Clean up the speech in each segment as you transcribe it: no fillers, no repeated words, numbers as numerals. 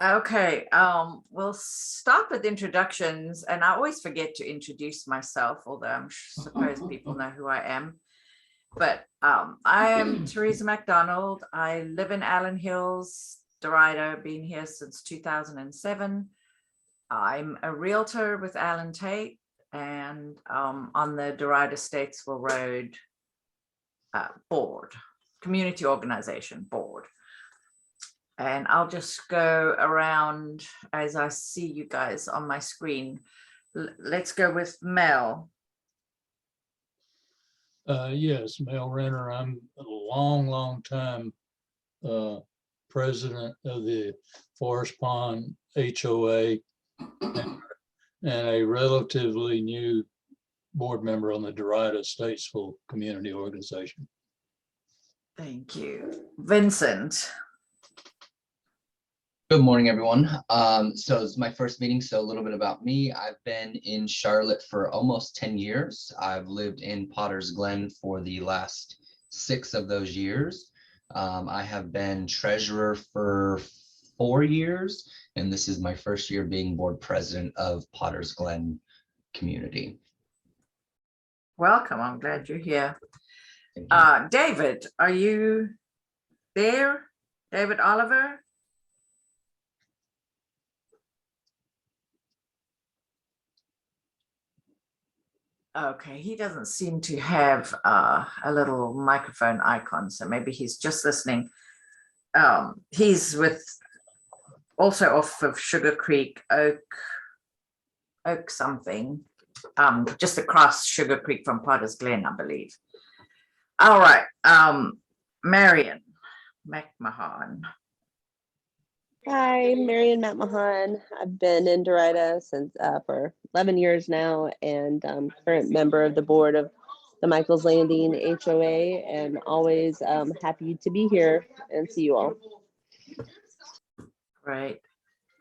Okay, we'll start with introductions, and I always forget to introduce myself, although I'm suppose people know who I am. But I am Teresa McDonald. I live in Allen Hills, Derita, been here since 2007. I'm a realtor with Allen Tate and on the Derita Statesville Road board, community organization board. And I'll just go around as I see you guys on my screen. Let's go with Mel. Yes, Mel Renner. I'm a long time president of the Forest Pond HOA and a relatively new board member on the Derita Statesville Community Organization. Thank you. Vincent. Good morning, everyone. So it's my first meeting, so a little bit about me. I've been in Charlotte for almost 10 years. I've lived in Potter's Glen for the last 6 of those years. I have been treasurer for 4 years, and this is my first year being board president of Potter's Glen community. Welcome, I'm glad you're here. David, are you there? David Oliver? Okay, he doesn't seem to have a little microphone icon, so maybe he's just listening. He's with also off of Sugar Creek, Oak something, just across Sugar Creek from Potter's Glen, I believe. All right, Marion McMahon. Hi, Marion McMahon. I've been in Derita since for 11 years now, and current member of the board of the Michaels Landing HOA, and always happy to be here and see you all. Great.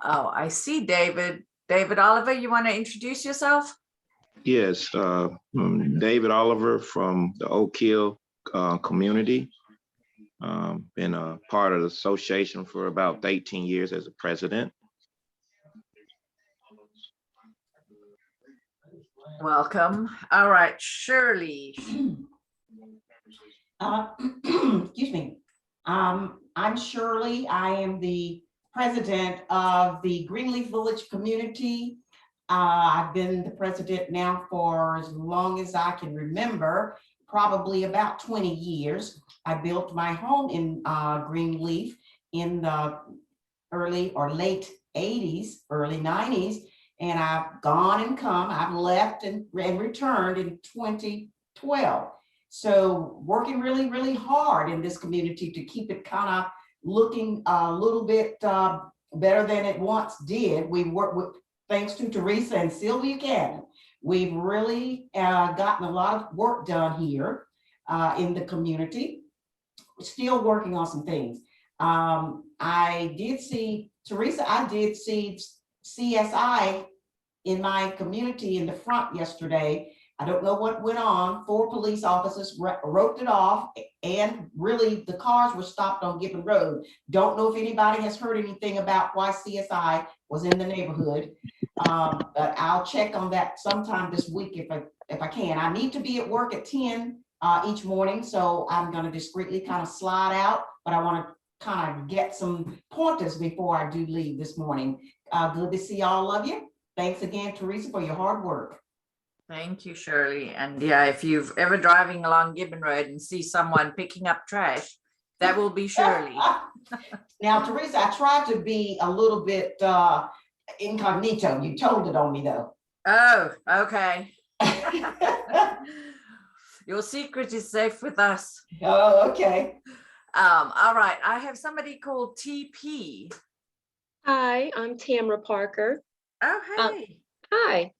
Oh, I see David. David Oliver, you want to introduce yourself? Yes, David Oliver from the Oak Hill community. Been a part of the association for about 18 years as a president. Welcome. All right, Shirley. Excuse me. I'm Shirley. I am the president of the Greenleaf Village community. I've been the president now for as long as I can remember, probably about 20 years. I built my home in Greenleaf in the early or late 80s, early 90s, and I've gone and come. I've left and returned in 2012. So working really hard in this community to keep it kind of looking a little bit better than it once did. We work with, thanks to Teresa and Sylvia Cannon, we've really gotten a lot of work done here in the community. Still working on some things. I did see, Teresa, I did see CSI in my community in the front yesterday. I don't know what went on. 4 police officers roped it off, and really the cars were stopped on Gibbon Road. Don't know if anybody has heard anything about why CSI was in the neighborhood, but I'll check on that sometime this week if I can. I need to be at work at 10 each morning, so I'm going to discreetly kind of slide out, but I want to kind of get some pointers before I do leave this morning. Good to see all of you. Thanks again, Teresa, for your hard work. Thank you, Shirley. And yeah, if you've ever driving along Gibbon Road and see someone picking up trash, that will be Shirley. Now, Teresa, I tried to be a little bit incognito. You told it on me, though. Oh, okay. Your secret is safe with us. Oh, okay. All right. I have somebody called TP. Hi, I'm Tamra Parker. Oh, hey. Hi.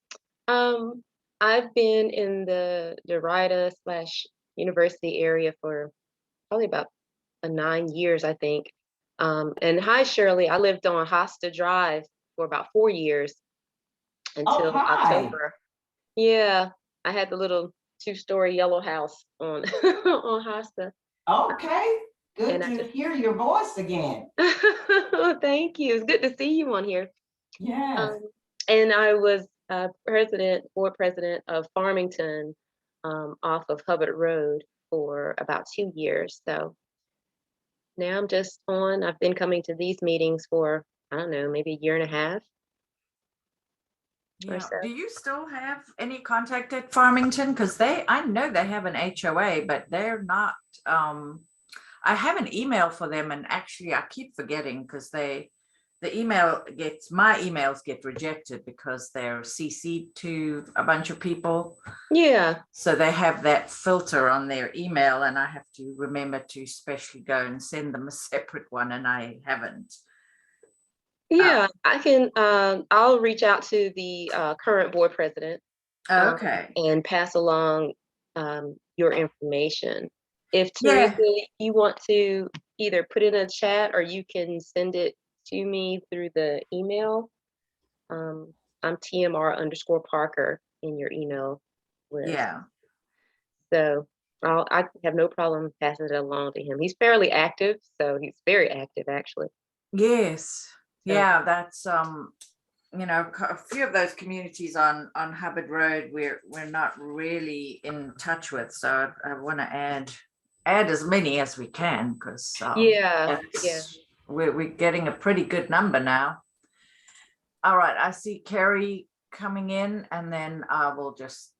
I've been in the Derita / University area for probably about 9 years, I think. And hi, Shirley. I lived on Hosta Drive for about 4 years until October. Yeah, I had the little 2-story yellow house on on Hosta. Okay. Good And I to just, hear your voice again. thank you. It's good to see you on here. Yes. And I was board president of Farmington off of Hubbard Road for about 2 years. So now I've been coming to these meetings for, I don't know, maybe a year and a half or Yeah. so. Do you still have any contact at Farmington? Because I know they have an HOA, but they're not, I have an email for them, and actually I keep forgetting because my emails get rejected because they're CC'd to a bunch of people. Yeah. So they have that filter on their email, and I have to remember to specially go and send them a separate one, and I haven't. Yeah, I can, I'll reach out to the current board president Okay. and pass along your information. If Yeah. Teresa, you want to either put in a chat or you can send it to me through the email. I'm TMR_Parker in your email list. Yeah. So I have no problem passing it along to him. He's fairly active, so he's very active actually. Yes. So- Yeah, that's a few of those communities on Hubbard Road we're not really in touch with. So I want to add as many as we can, because Yeah. we're getting a pretty good number now. All right, I see Carrie coming in, and then I will just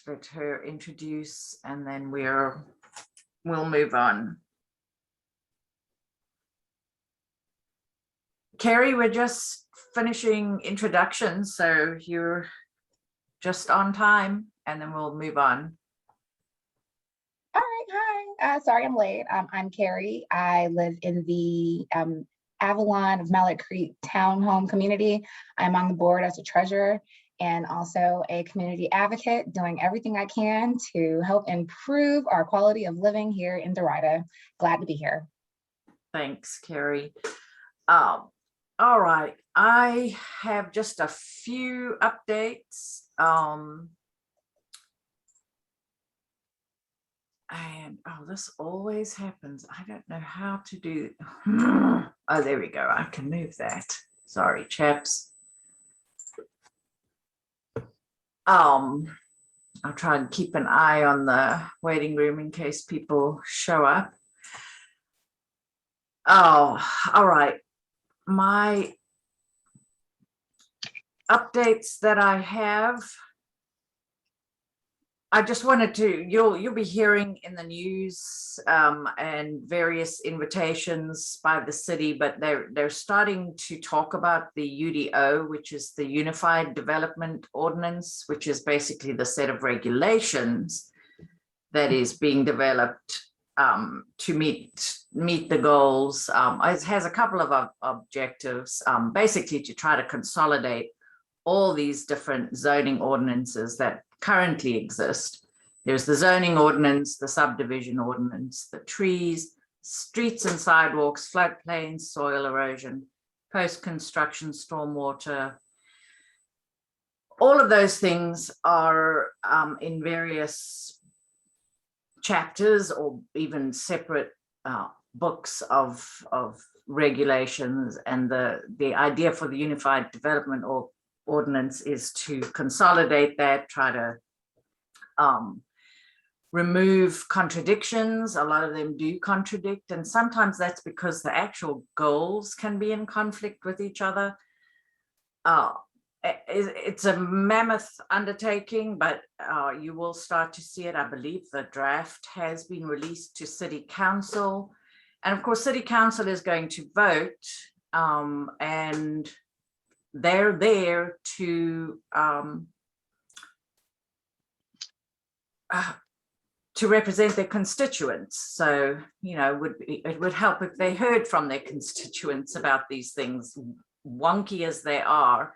let her introduce, and then we'll move on. Carrie, we're just finishing introductions, so you're just on time, and then we'll move on. All right, hi. Sorry I'm late. I'm Carrie. I live in the Avalon of Mallet Creek Townhome community. I'm on the board as a treasurer and also a community advocate, doing everything I can to help improve our quality of living here in Derita. Glad to be here. Thanks, Carrie. All right, I have just a few updates. And this always happens. I don't know how to do. Oh, there we go. I can move that. Sorry, chaps. I'll try and keep an eye on the waiting room in case people show up. Oh, all right. My updates that I have, I just wanted to, you'll be hearing in the news and various invitations by the city, but they're starting to talk about the UDO, which is the Unified Development Ordinance, which is basically the set of regulations that is being developed to meet the goals. It has a couple of objectives, basically to try to consolidate all these different zoning ordinances that currently exist. There's the zoning ordinance, the subdivision ordinance, the trees, streets and sidewalks, floodplains, soil erosion, post-construction stormwater. All of those things are in various chapters or even separate books of regulations, and the idea for the Unified Development Ordinance is to consolidate that, try to remove contradictions. A lot of them do contradict, and sometimes that's because the actual goals can be in conflict with each other. It's a mammoth undertaking, but you will start to see it. I believe the draft has been released to City Council, and of course City Council is going to vote, and they're there to represent their constituents. So, it would help if they heard from their constituents about these things, wonky as they are.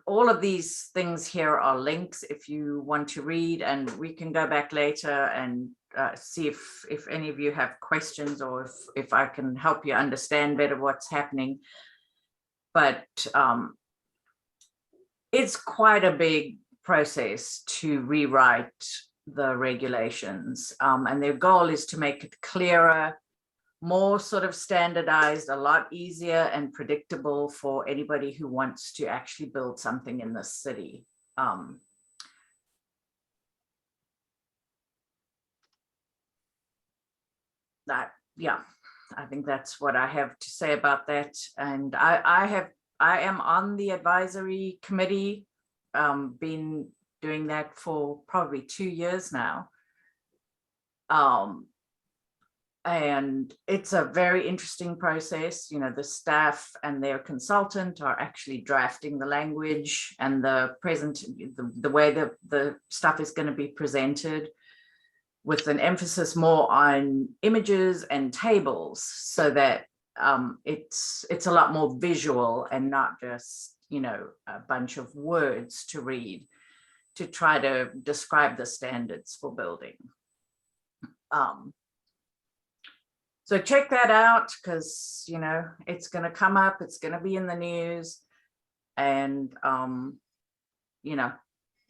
All of these things here are links if you want to read, and we can go back later and see if any of you have questions, or if I can help you understand better what's happening. But it's quite a big process to rewrite the regulations. And their goal is to make it clearer, more sort of standardized, a lot easier and predictable for anybody who wants to actually build something in the city. Yeah, I think that's what I have to say about that. And I am on the advisory committee, been doing that for probably 2 years now. And it's a very interesting process. You know, the staff and their consultant are actually drafting the language and the way the stuff is going to be presented, with an emphasis more on images and tables, so that it's a lot more visual and not just, you know, a bunch of words to read to try to describe the standards for building. So check that out, because, you know, it's going to come up, it's going to be in the news, and, you know,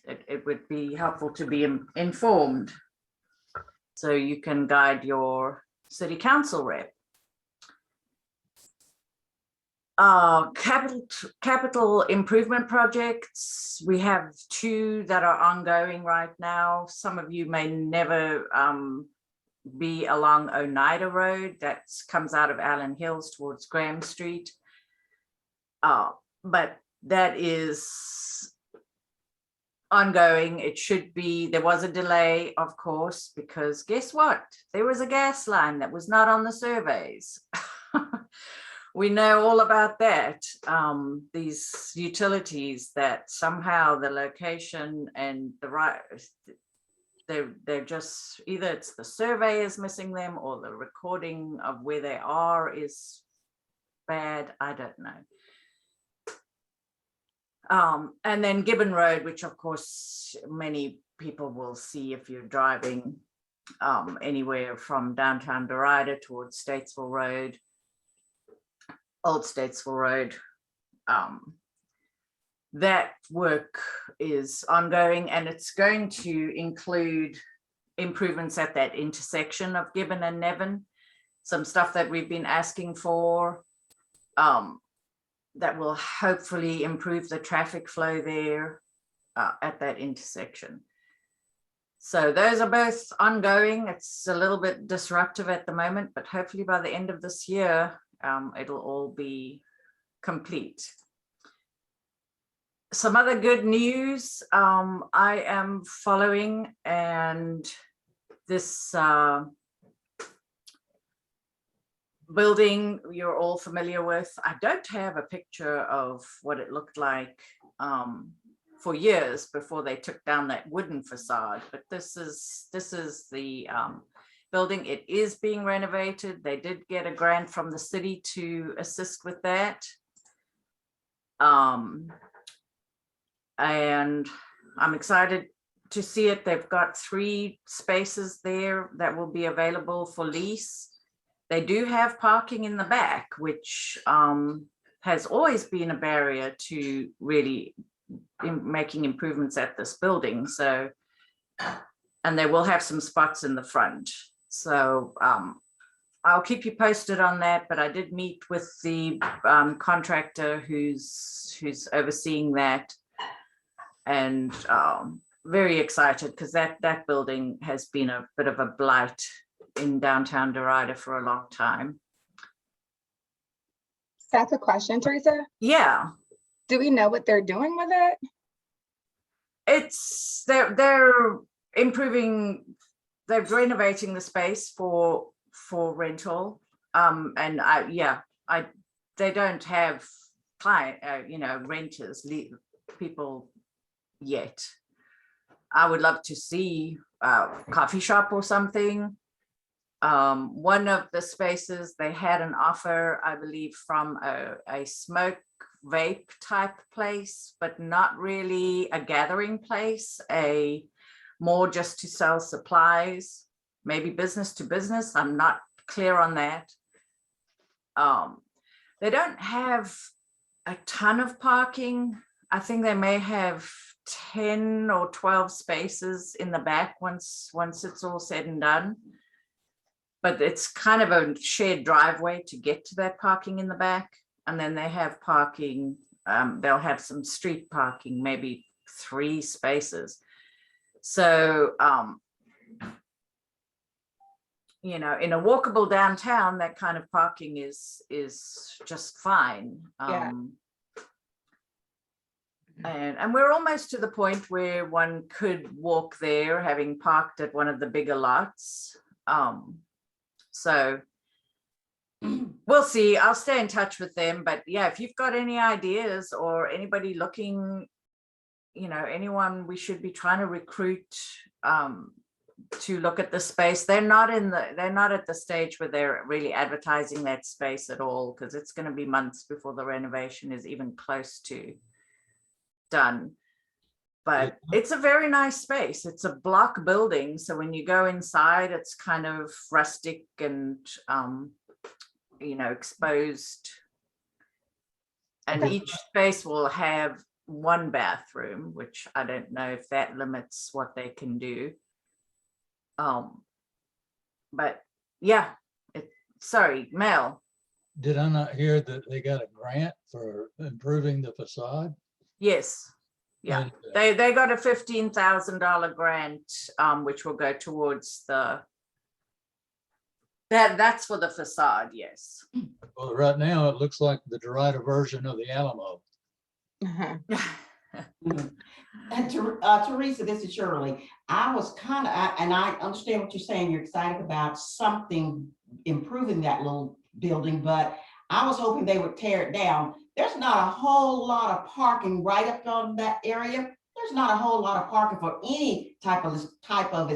it would be helpful to be informed so you can guide your city council rep. Capital improvement projects. We have 2 that are ongoing right now. Some of you may never be along Oneida Road, that comes out of Allen Hills towards Graham Street. But that is ongoing. It should be. There was a delay, of course, because guess what? There was a gas line that was not on the surveys. We know all about that. These utilities that somehow the location and the right, they're just, either it's the survey is missing them or the recording of where they are is bad. I don't know. And then Gibbon Road, which of course many people will see if you're driving anywhere from downtown Derita towards Statesville Road, Old Statesville Road. That work is ongoing, and it's going to include improvements at that intersection of Gibbon and Nevin, some stuff that we've been asking for, that will hopefully improve the traffic flow there at that intersection. So those are both ongoing. It's a little bit disruptive at the moment, but hopefully by the end of this year, it'll all be complete. Some other good news I am following, and this building you're all familiar with. I don't have a picture of what it looked like for years before they took down that wooden facade, but this is the building. It is being renovated. They did get a grant from the city to assist with that. And I'm excited to see it. They've got 3 spaces there that will be available for lease. They do have parking in the back, which has always been a barrier to really making improvements at this building. So, and they will have some spots in the front. So I'll keep you posted on that, but I did meet with the contractor who's overseeing that, and very excited, because that building has been a bit of a blight in downtown Derita for a long time. That's a question, Teresa. Yeah. Do we know what they're doing with it? It's they're improving, they're renovating the space for rental. And they don't have client, renters, people yet. I would love to see a coffee shop or something. One of the spaces, they had an offer, I believe, from a smoke vape type place, but not really a gathering place, a more just to sell supplies, maybe business to business. I'm not clear on that. They don't have a ton of parking. I think they may have 10 or 12 spaces in the back once it's all said and done. But it's kind of a shared driveway to get to that parking in the back. And then they have parking, they'll have some street parking, maybe 3 spaces. So, you know, in a walkable downtown, that kind of parking is just fine. Yeah. And we're almost to the point where one could walk there, having parked at one of the bigger lots. So we'll see. I'll stay in touch with them. But yeah, if you've got any ideas or anybody looking, you know, anyone we should be trying to recruit to look at the space. They're not at the stage where they're really advertising that space at all, because it's going to be months before the renovation is even close to done. But it's a very nice space. It's a block building, so when you go inside, it's kind of rustic and you know, exposed, and each space will have 1 bathroom, which I don't know if that limits what they can do. But yeah, sorry, Mel. Did I not hear that they got a grant for improving the facade? Yes. Yeah, And, they got a $15,000 grant, which will go towards that's for the facade. Yes. well, right now, it looks like the Derita version of the Alamo. And Teresa, this is Shirley. I was kind of, and I understand what you're saying. You're excited about something improving that little building, but I was hoping they would tear it down. There's not a whole lot of parking right up on that area. There's not a whole lot of parking for any type of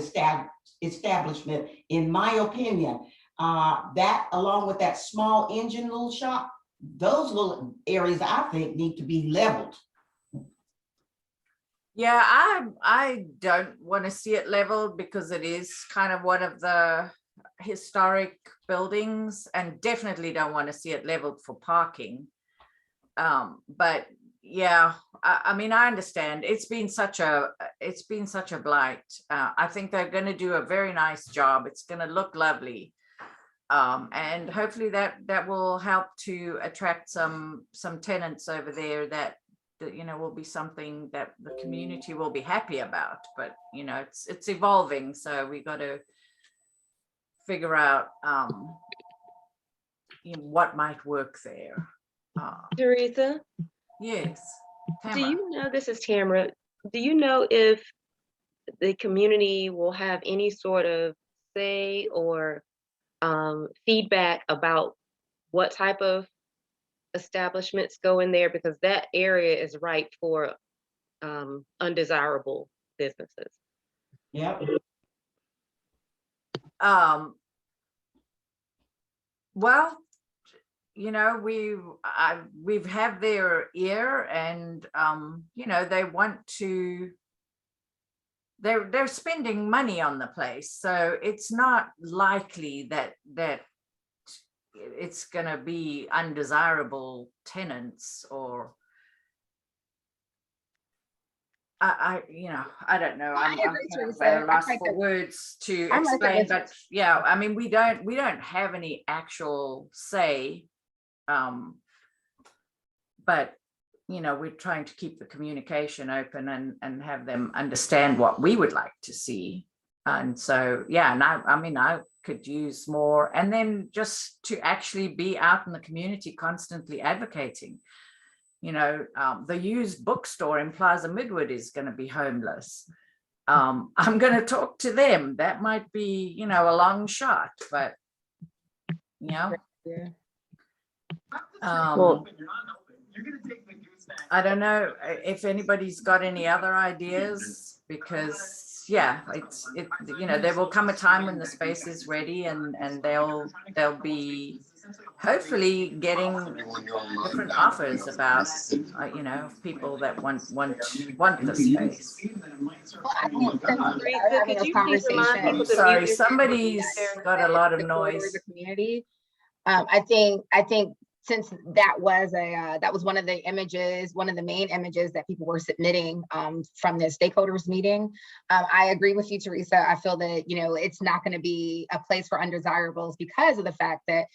establishment, in my opinion. That, along with that small engine little shop, those little areas I think need to be leveled. Yeah, I don't want to see it leveled because it is kind of one of the historic buildings, and definitely don't want to see it leveled for parking. But yeah, I mean, I understand it's been such a blight. I think they're going to do a very nice job. It's going to look lovely. And hopefully that will help to attract some tenants over there that you know, will be something that the community will be happy about. But you know, it's evolving, so we got to figure out you know, what might work there. Teresa, Yes. do Tamara. you know, this is Tamara, do you know if the community will have any sort of say or feedback about what type of establishments go in there? Because that area is ripe for undesirable businesses. Yep. Well, you know, we've had their ear, and you know, they want to, they're spending money on the place, so it's not likely that it's gonna be undesirable tenants, or I you know, I don't know. I'm agree, kind of Teresa. at a loss I'm right for there. words to I'm right there explain, with you. but yeah, I mean, we don't have any actual say, but you know, we're trying to keep the communication open and have them understand what we would like to see. And so, yeah, and I mean, I could use more, and then just to actually be out in the community constantly advocating. You know, the used bookstore in Plaza Midwood is going to be homeless. I'm going to talk to them. That might be, you know, a long shot, but you know, Yeah. I don't know if anybody's got any other ideas, because yeah, it you know, there will come a time when the space is ready, and they'll be hopefully getting different offers about you know, people that want the space. Well, I think since we are Teresa, having could a you please remind conversation, people to Sorry, mute their somebody's camera? got a lot of the corridor of noise. the community. I think since that was one of the images, one of the main images that people were submitting from the stakeholders meeting. I agree with you, Teresa. I feel that, you know, it's not going to be a place for undesirables because of the fact that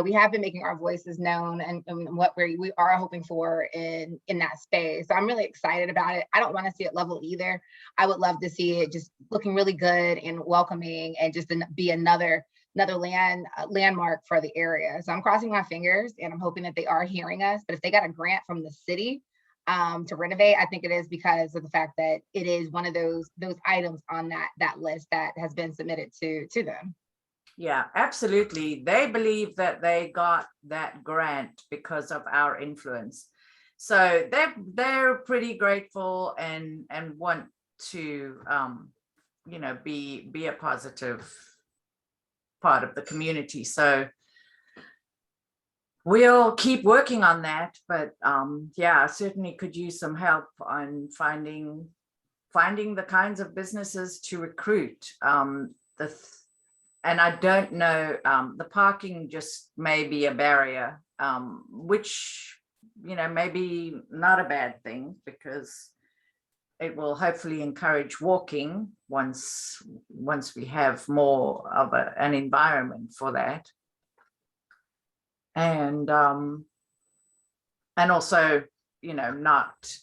we have been making our voices known and what we are hoping for in that space. So I'm really excited about it. I don't want to see it level either. I would love to see it just looking really good and welcoming and just be another landmark for the area. So I'm crossing my fingers and I'm hoping that they are hearing us. But if they got a grant from the city to renovate, I think it is because of the fact that it is one of those items on that list that has been submitted to them. Yeah, absolutely. They believe that they got that grant because of our influence. So they're pretty grateful and want to you know, be a positive part of the community. So we'll keep working on that, but yeah, certainly could use some help on finding the kinds of businesses to recruit. And I don't know, the parking just may be a barrier, which, you know, maybe not a bad thing because it will hopefully encourage walking once we have more of an environment for that. And also, you know, not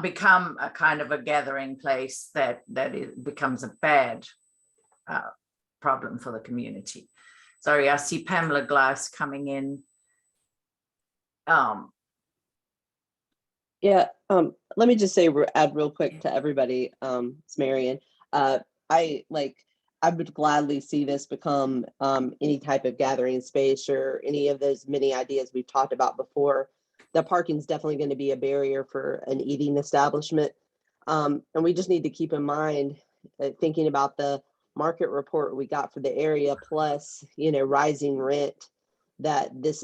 become a kind of a gathering place that it becomes a bad problem for the community. Sorry, I see Pamela Glass coming in. Yeah, let me just say, add real quick to everybody, it's Marion. I would gladly see this become any type of gathering space or any of those many ideas we've talked about before. The parking is definitely going to be a barrier for an eating establishment. And we just need to keep in mind, thinking about the market report we got for the area, plus, you know, rising rent, that this,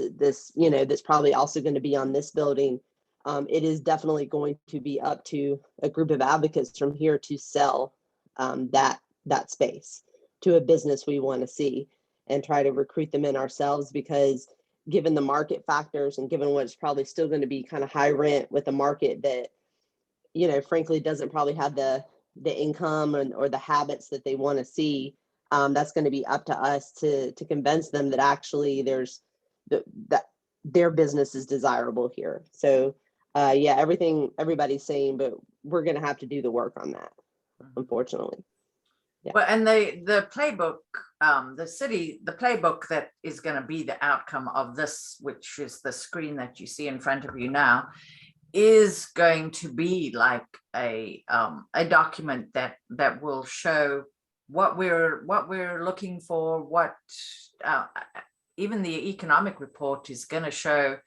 you know, that's probably also going to be on this building. It is definitely going to be up to a group of advocates from here to sell that space to a business we want to see and try to recruit them in ourselves, because given the market factors and given what's probably still going to be kind of high rent with a market that, you know, frankly doesn't probably have the income or the habits that they want to see, that's going to be up to us to convince them that actually there's that their business is desirable here. So yeah, everything everybody's saying, but we're going to have to do the work on that, unfortunately. Yeah. Well, and the playbook, the playbook that is going to be the outcome of this, which is the screen that you see in front of you now, is going to be like a document that will show what we're looking for, what even the economic report is going to show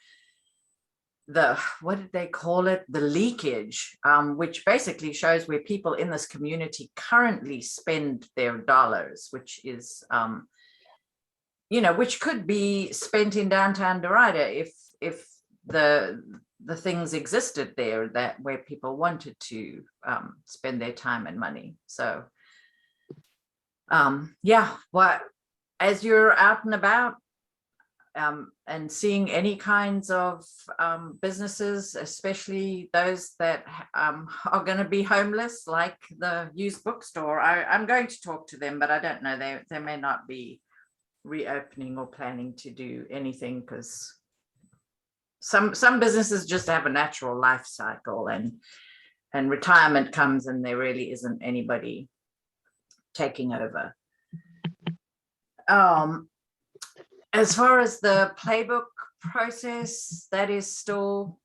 what did they call it? The leakage, which basically shows where people in this community currently spend their dollars, which is, you know, which could be spent in downtown Derita if the things existed there that where people wanted to spend their time and money. So, yeah, as you're out and about, and seeing any kinds of businesses, especially those that are going to be homeless, like the used bookstore. I'm going to talk to them, but I don't know, they may not be reopening or planning to do anything, because some businesses just have a natural life cycle, and retirement comes and there really isn't anybody taking over. As far as the playbook process, that is still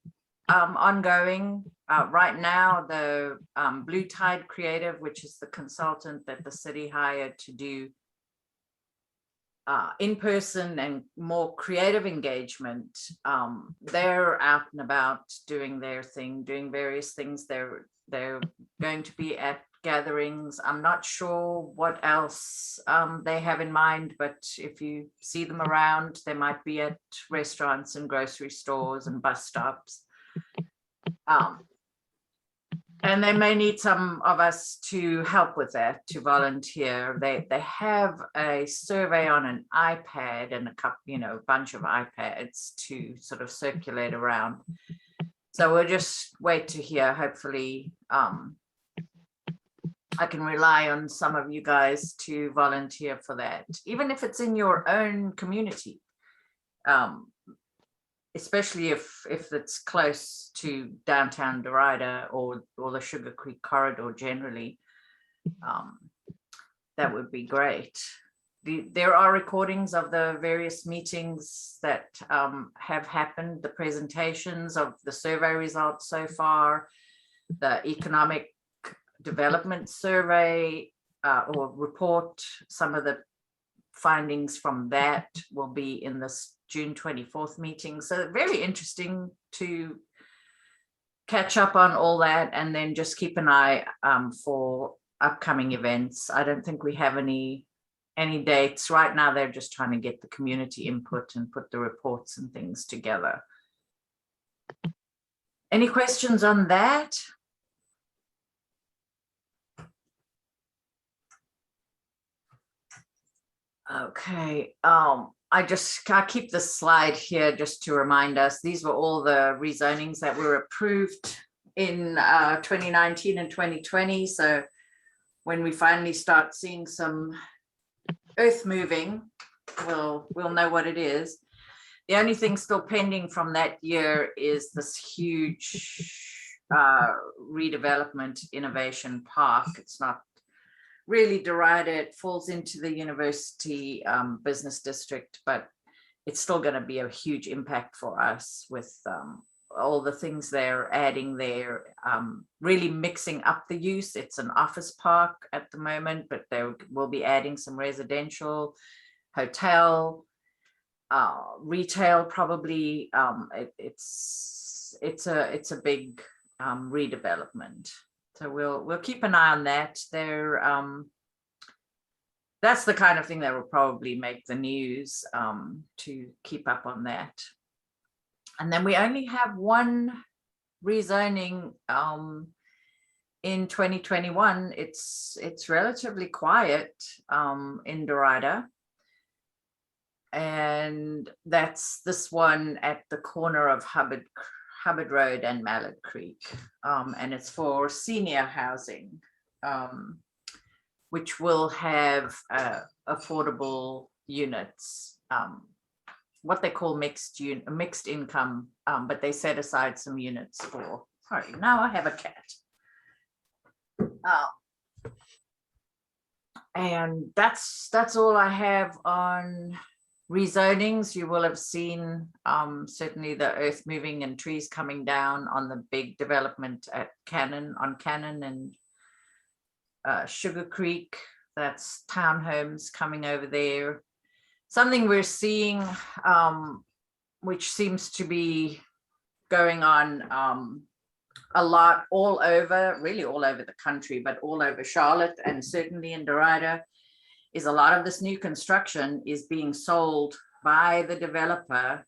ongoing. Right now, the Blue Tide Creative, which is the consultant that the city hired to do in-person and more creative engagement, they're out and about doing their thing, doing various things. They're going to be at gatherings. I'm not sure what else they have in mind, but if you see them around, they might be at restaurants and grocery stores and bus stops. And they may need some of us to help with that, to volunteer. They have a survey on an iPad and a couple, a bunch of iPads to sort of circulate around. So we'll just wait to hear. Hopefully, I can rely on some of you guys to volunteer for that, even if it's in your own community. Especially if it's close to downtown Derita or the Sugar Creek corridor generally, that would be great. There are recordings of the various meetings that have happened, the presentations of the survey results so far, the economic development survey or report. Some of the findings from that will be in this June 24th meeting. So very interesting to catch up on all that, and then just keep an eye for upcoming events. I don't think we have any dates right now. They're just trying to get the community input and put the reports and things together. Any questions on that? Okay, I keep this slide here just to remind us, these were all the rezonings that were approved in 2019 and 2020. So when we finally start seeing some earth moving, we'll know what it is. The only thing still pending from that year is this huge redevelopment innovation park. It's not really Derita, it falls into the university business district, but it's still going to be a huge impact for us with all the things they're adding there, really mixing up the use. It's an office park at the moment, but they will be adding some residential, hotel, retail probably. It's a big redevelopment. So we'll keep an eye on that. That's the kind of thing that will probably make the news, to keep up on that. And then we only have one rezoning in 2021. It's relatively quiet in Derita. And that's this one at the corner of Hubbard Road and Mallard Creek, and it's for senior housing, which will have affordable units, what they call mixed income, but they set aside some units for. Sorry, now I have a cat. And that's all I have on rezonings. You will have seen certainly the earth moving and trees coming down on the big development at Cannon and Sugar Creek. That's townhomes coming over there. Something we're seeing, which seems to be going on a lot all over, really all over the country, but all over Charlotte and certainly in Derita, is a lot of this new construction is being sold by the developer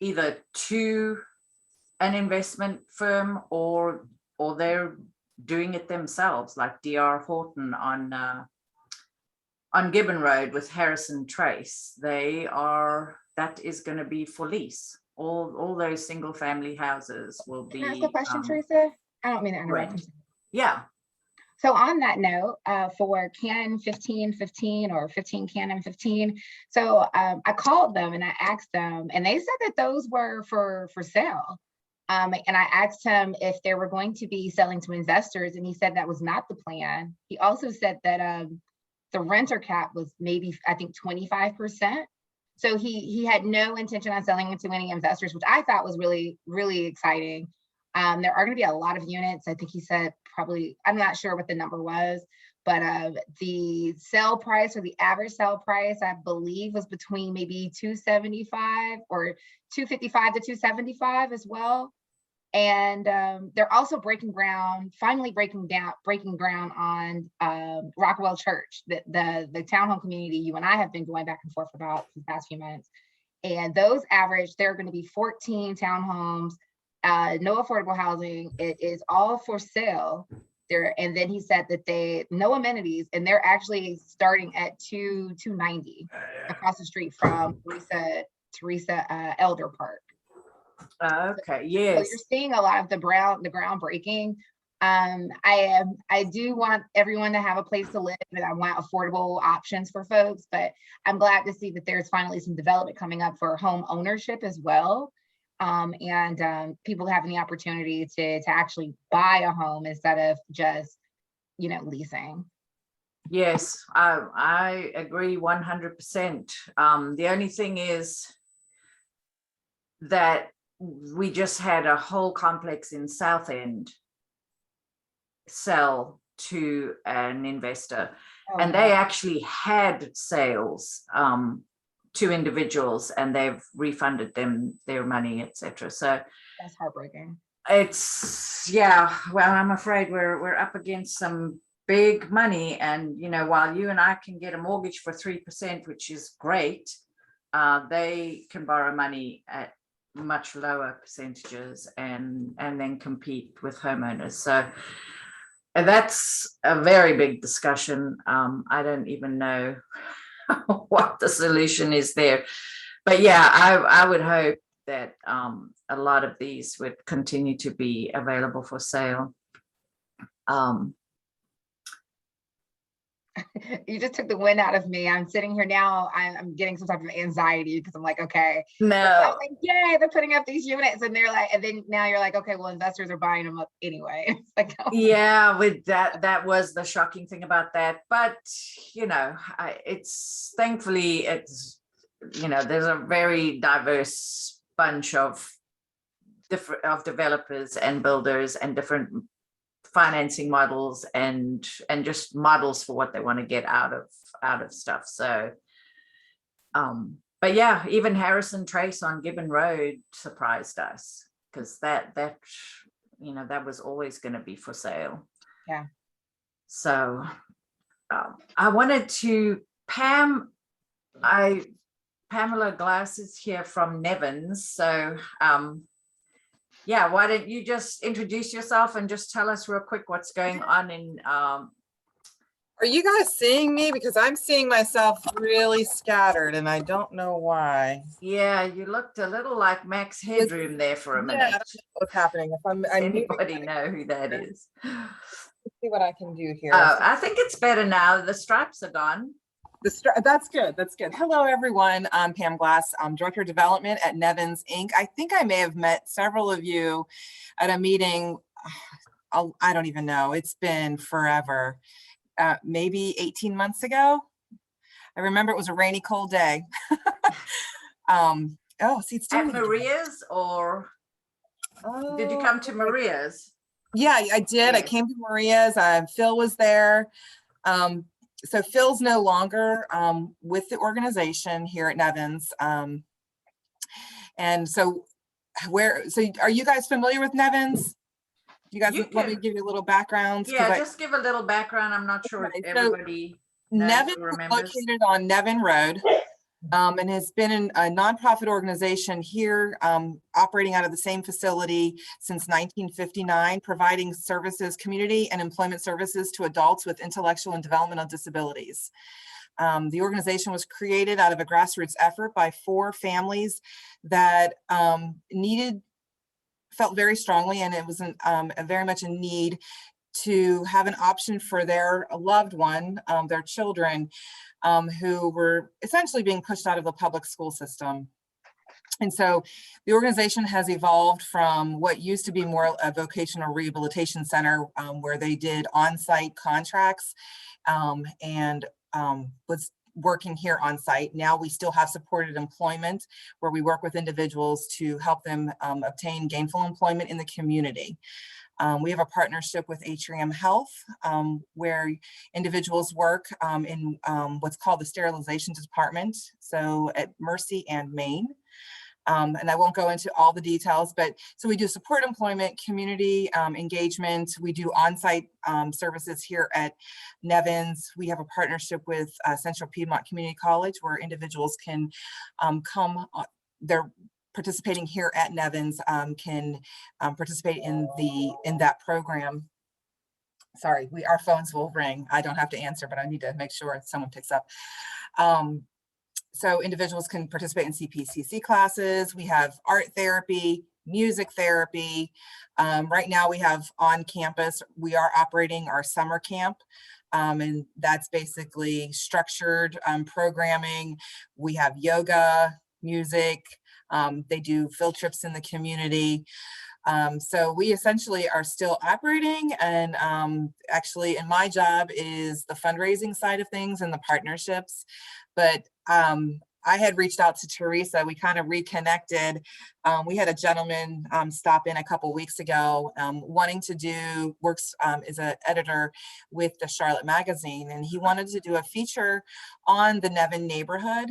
either to an investment firm or they're doing it themselves, like DR Horton on Gibbon Road with Harrison Trace. That is going to be for lease. All those single family houses will be. Can I ask a question, Teresa? I don't mean to interrupt. Right. Yeah. So on that note, for Canon 1515 or 15 Canon 15, so I called them and I asked them, and they said that those were for sale. And I asked him if they were going to be selling to investors, and he said that was not the plan. He also said that the renter cap was maybe, I think, 25%. So he had no intention on selling it to any investors, which I thought was really, really exciting. There are going to be a lot of units. I think he said probably, I'm not sure what the number was, but the sale price or the average sale price, I believe, was between maybe 275 or 255 to 275 as well. And they're also finally breaking ground on Rockwell Church, the townhome community you and I have been going back and forth about for the past few months. And those average, there are going to be 14 townhomes no affordable housing. It is all for sale there. And then he said that no amenities, and they're actually starting at 290 across the street from Teresa Elder Park. Okay, So yes. you're seeing a lot of the groundbreaking. I do want everyone to have a place to live, and I want affordable options for folks, but I'm glad to see that there's finally some development coming up for home ownership as well. And people having the opportunity to actually buy a home instead of just, leasing. Yes, I agree 100%. The only thing is that we just had a whole complex in South End sell to an investor, and they actually had sales to individuals, and they've refunded them their money, etc. So that's heartbreaking. It's, yeah, well, I'm afraid we're up against some big money, and while you and I can get a mortgage for 3%, which is great, they can borrow money at much lower percentages and then compete with homeowners. So that's a very big discussion. I don't even know what the solution is there, but yeah, I would hope that a lot of these would continue to be available for sale. You just took the wind out of me. I'm sitting here now, I'm getting some type of anxiety because I'm like, okay, no, I'm like, yay, they're putting up these units, and they're like, and then now you're like, okay, well, investors are buying them up anyway. It's like, oh. Yeah, with that was the shocking thing about that. But it's thankfully it's there's a very diverse bunch of developers and builders and different financing models and just models for what they want to get out of stuff. So but yeah, even Harrison Trace on Gibbon Road surprised us, because that was always going to be for sale. Yeah. So I wanted to Pamela Glass is here from Nevins. So yeah, why don't you just introduce yourself and just tell us real quick what's going on in Are you guys seeing me? Because I'm seeing myself really scattered and I don't know why. Yeah, you looked a little like Max Headroom there for a minute. I don't know what's happening. If I'm anybody know who that is? Let's see what I can do here. I think it's better now. The stripes are gone. That's good. That's good. Hello, everyone. I'm Pam Glass. I'm Director of Development at Nevins, Inc. I think I may have met several of you at a meeting. I don't even know. It's been forever. Maybe 18 months ago. I remember it was a rainy, cold day. See, it's at Maria's, or did you come to Maria's? Yeah, I did. I came to Maria's. Phil was there. So Phil's no longer with the organization here at Nevins. And so are you guys familiar with Nevins? You guys want me to give you a little background? Yeah, just give a little background. I'm not sure if everybody Nevins is located on Nevin Road, and has been a nonprofit organization here, operating out of the same facility since 1959, providing services, community and employment services to adults with intellectual and developmental disabilities. The organization was created out of a grassroots effort by 4 families that felt very strongly, and it was very much a need to have an option for their loved one, their children, who were essentially being pushed out of the public school system. And so the organization has evolved from what used to be more a vocational rehabilitation center, where they did on-site contracts and was working here on site. Now we still have supported employment, where we work with individuals to help them obtain gainful employment in the community. We have a partnership with Atrium Health, where individuals work in what's called the sterilization department, so at Mercy and Maine. And I won't go into all the details, but so we do support employment, community engagement. We do on-site services here at Nevins. We have a partnership with Central Piedmont Community College, where individuals can come. They're participating here at Nevins can participate in that program. Sorry, our phones will ring. I don't have to answer, but I need to make sure someone picks up. So individuals can participate in CPCC classes. We have art therapy, music therapy. Right now we have on campus, we are operating our summer camp. And that's basically structured programming. We have yoga, music. They do field trips in the community. So we essentially are still operating, and actually in my job is the fundraising side of things and the partnerships. But I had reached out to Teresa. We kind of reconnected. We had a gentleman stop in a couple weeks ago wanting to do, is an editor with the Charlotte Magazine, and he wanted to do a feature on the Nevin neighborhood.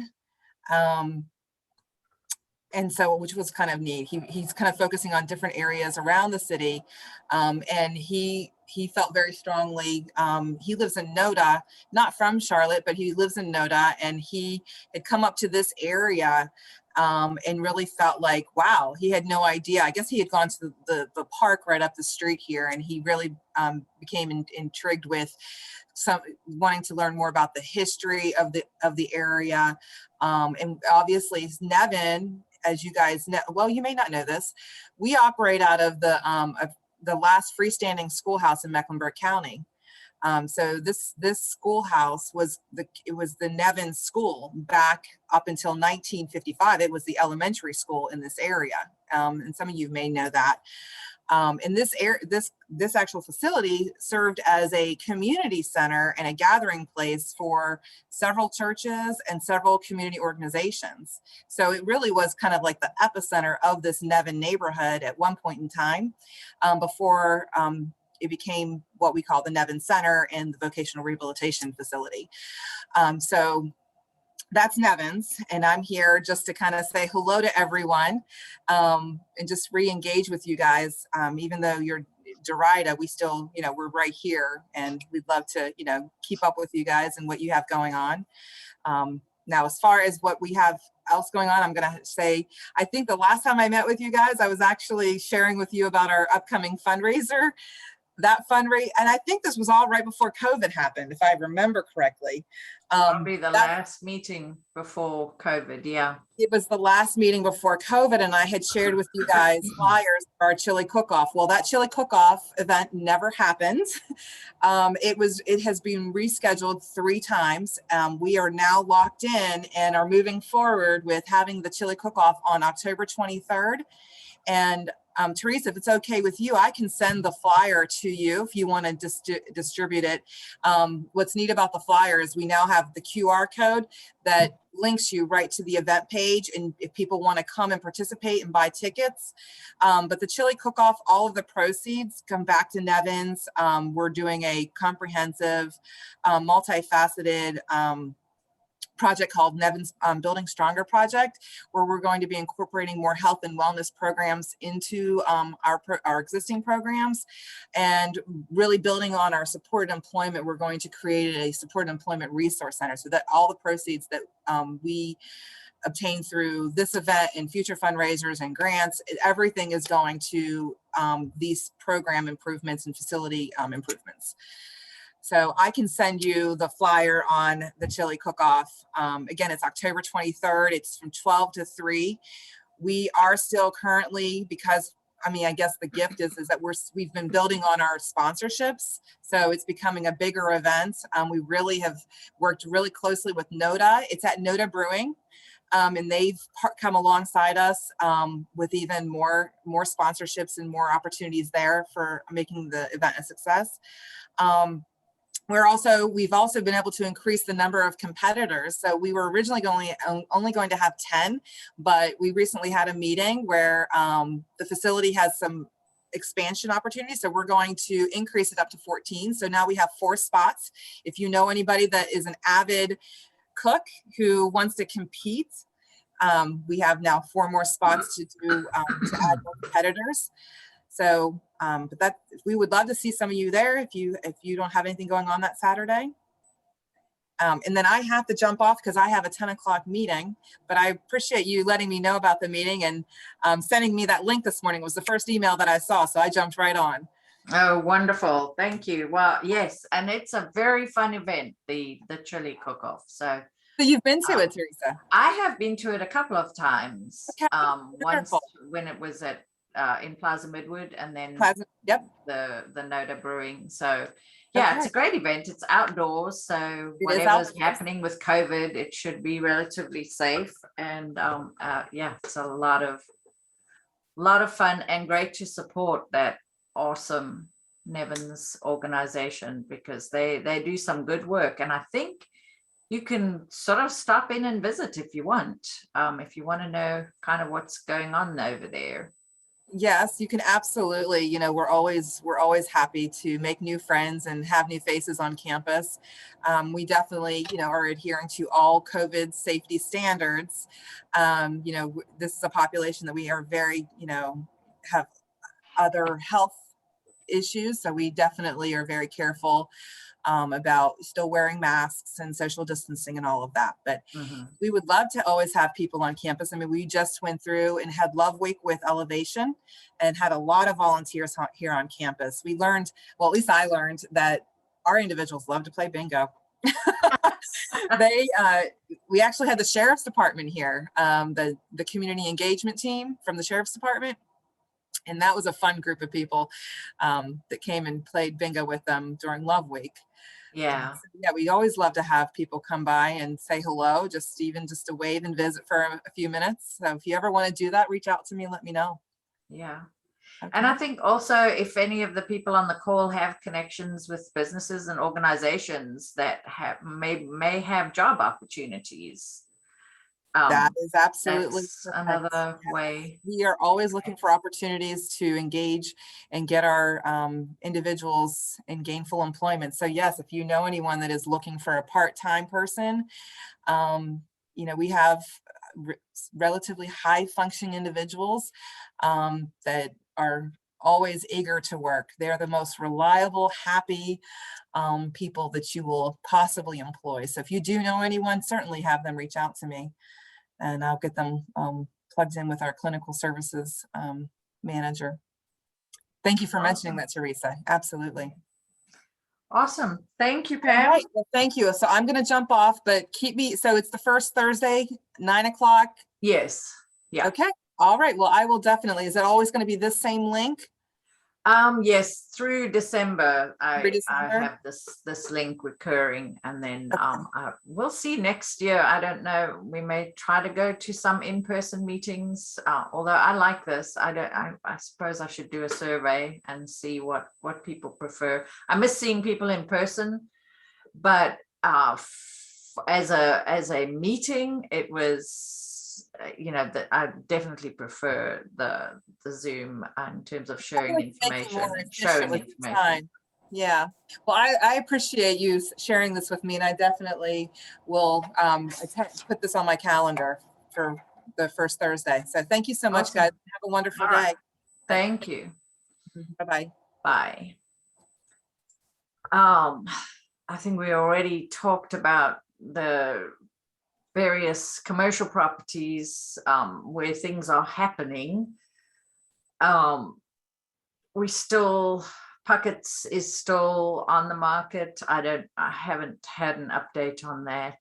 And so, which was kind of neat. He's kind of focusing on different areas around the city. And he felt very strongly, he lives in Noda, not from Charlotte, but he lives in Noda, and he had come up to this area and really felt like, wow, he had no idea. I guess he had gone to the park right up the street here, and he really became intrigued with wanting to learn more about the history of the area. And obviously Nevin, as you guys know, well, you may not know this, we operate out of the last freestanding schoolhouse in Mecklenburg County. So this schoolhouse was the Nevin School back up until 1955. It was the elementary school in this area, and some of you may know that. And this actual facility served as a community center and a gathering place for several churches and several community organizations. So it really was kind of like the epicenter of this Nevin neighborhood at one point in time, before it became what we call the Nevin Center and the vocational rehabilitation facility. So that's Nevins, and I'm here just to kind of say hello to everyone and just re-engage with you guys. Even though you're Derita, we still, we're right here, and we'd love to, keep up with you guys and what you have going on. Now, as far as what we have else going on, I'm going to say, I think the last time I met with you guys, I was actually sharing with you about our upcoming fundraiser. That fundraiser, and I think this was all right before COVID happened, if I remember correctly. Probably the last meeting before COVID, yeah. It was the last meeting before COVID, and I had shared with you guys flyers for our chili cook-off. Well, that chili cook-off event never happened. It has been rescheduled 3 times. We are now locked in and are moving forward with having the chili cook-off on October 23rd. And Teresa, if it's okay with you, I can send the flyer to you if you want to distribute it. What's neat about the flyer is we now have the QR code that links you right to the event page, and if people want to come and participate and buy tickets. But the chili cook-off, all of the proceeds come back to Nevins. We're doing a comprehensive, multifaceted project called Nevins Building Stronger Project, where we're going to be incorporating more health and wellness programs into our existing programs, and really building on our supported employment. We're going to create a supported employment resource center, so that all the proceeds that we obtain through this event and future fundraisers and grants, everything is going to these program improvements and facility improvements. So I can send you the flyer on the chili cook-off. Again, it's October 23rd. It's from 12 to 3. We are still currently, because I guess the gift is that we've been building on our sponsorships. So it's becoming a bigger event. We really have worked really closely with Noda. It's at Noda Brewing. And they've come alongside us with even more sponsorships and more opportunities there for making the event a success. We've also been able to increase the number of competitors. So we were originally only going to have 10, but we recently had a meeting where the facility has some expansion opportunities. So we're going to increase it up to 14. So now we have 4 spots. If you know anybody that is an avid cook who wants to compete, we have now 4 more spots to add more competitors. So, we would love to see some of you there if you don't have anything going on that Saturday. And then I have to jump off because I have a 10 o'clock meeting, but I appreciate you letting me know about the meeting and sending me that link this morning. It was the first email that I saw, so I jumped right on. Oh, wonderful. Thank you. Well, yes, and it's a very fun event, the chili cook-off. So you've been to it, Teresa? I have been to it a couple of times. Okay, Once wonderful. when it was at in Plaza Midwood, and then Yep. the Noda Brewing. So yeah, it's a great event. It's outdoors, so whatever's happening with COVID, it should be relatively safe. And yeah, it's a lot of fun and great to support that awesome Nevins organization, because they do some good work. And I think you can sort of stop in and visit if you want to know kind of what's going on over there. Yes, you can absolutely. You know, we're always happy to make new friends and have new faces on campus. We definitely, you know, are adhering to all COVID safety standards. You know, this is a population that we are very, you know, have other health issues, so we definitely are very careful about still wearing masks and social distancing and all of that. But we would love to always have people on campus. I mean, we just went through and had Love Week with Elevation and had a lot of volunteers here on campus. We learned, well, at least I learned, that our individuals love to play bingo. We actually had the sheriff's department here, the community engagement team from the sheriff's department. And that was a fun group of people that came and played bingo with them during Love Week. Yeah. So, yeah, we always love to have people come by and say hello, even just to wave and visit for a few minutes. So if you ever want to do that, reach out to me and let me know. Yeah. Okay. And I think also, if any of the people on the call have connections with businesses and organizations that may have job opportunities, that is absolutely another way. We are always looking for opportunities to engage and get our individuals in gainful employment. So yes, if you know anyone that is looking for a part-time person, you know, we have relatively high functioning individuals that are always eager to work. They're the most reliable, happy people that you will possibly employ. So if you do know anyone, certainly have them reach out to me, and I'll get them plugged in with our clinical services manager. Thank you for mentioning that, Teresa. Absolutely. Awesome. Thank you, Pam. Right. Well, thank you. So I'm going to jump off, but keep me, so it's the first Thursday, 9 o'clock. Yes. Yeah. Okay. All right. Well, I will definitely, is it always going to be this same link? Yes, through December, I have this link recurring, and then we'll see next year. I don't know. We may try to go to some in-person meetings. Although I like this, I suppose I should do a survey and see what people prefer. I miss seeing people in person, but as a meeting, it was. You know, that I definitely prefer the Zoom in terms of sharing information and showing information. Yeah, well, I appreciate you sharing this with me, and I definitely will put this on my calendar for the first Thursday. So thank you so much, guys. Have a wonderful day. Thank you. Bye-bye. Bye. I think we already talked about the various commercial properties where things are happening. Puckett's is still on the market. I haven't had an update on that.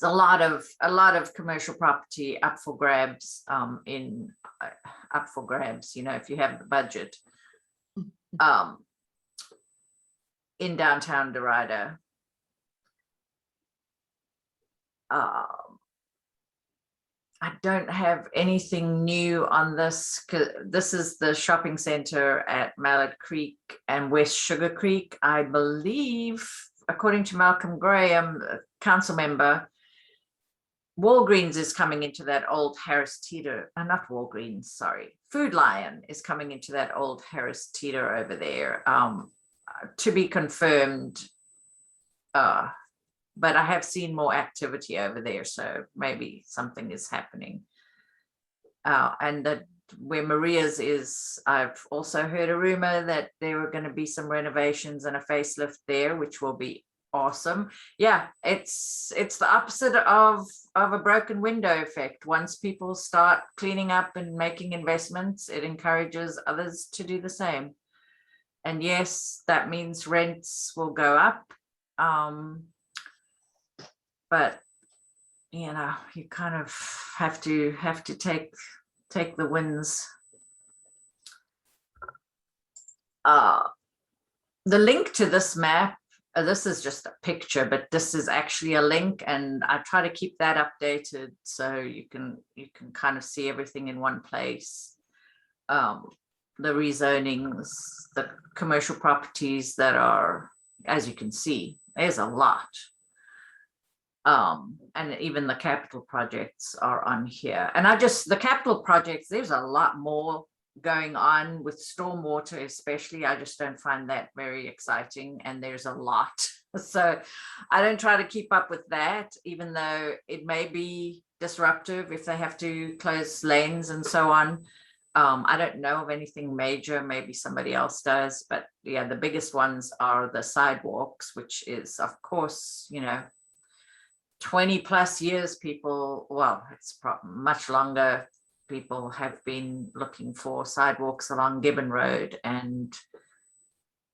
There's a lot of commercial property up for grabs, you know, if you have the budget. In downtown Derita. I don't have anything new on this, because this is the shopping center at Mallard Creek and West Sugar Creek. I believe, according to Malcolm Graham, council member, Walgreens is coming into that old Harris Teeter, not Walgreens, sorry, Food Lion is coming into that old Harris Teeter over there, to be confirmed. But I have seen more activity over there, so maybe something is happening. And where Maria's is, I've also heard a rumor that there were going to be some renovations and a facelift there, which will be awesome. Yeah, it's the opposite of a broken window effect. Once people start cleaning up and making investments, it encourages others to do the same. And yes, that means rents will go up. But you know, you kind of have to take the wins. The link to this map, this is just a picture, but this is actually a link, and I try to keep that updated so you can kind of see everything in one place. The rezonings, the commercial properties that are, as you can see, there's a lot. And even the capital projects are on here. And the capital projects, there's a lot more going on with stormwater, especially. I just don't find that very exciting, and there's a lot. So I don't try to keep up with that, even though it may be disruptive if they have to close lanes and so on. I don't know of anything major, maybe somebody else does, but yeah, the biggest ones are the sidewalks, which is, of course, you know, 20 plus years people, well, it's much longer, people have been looking for sidewalks along Gibbon Road, and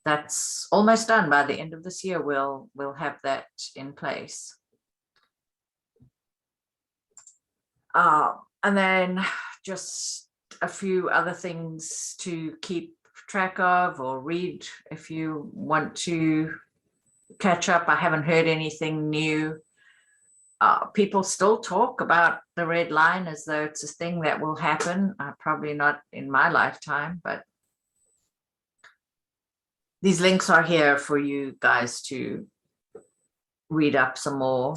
that's almost done. By the end of this year, we'll have that in place. And then just a few other things to keep track of or read if you want to catch up. I haven't heard anything new. People still talk about the red line as though it's a thing that will happen. Probably not in my lifetime, but these links are here for you guys to read up some more.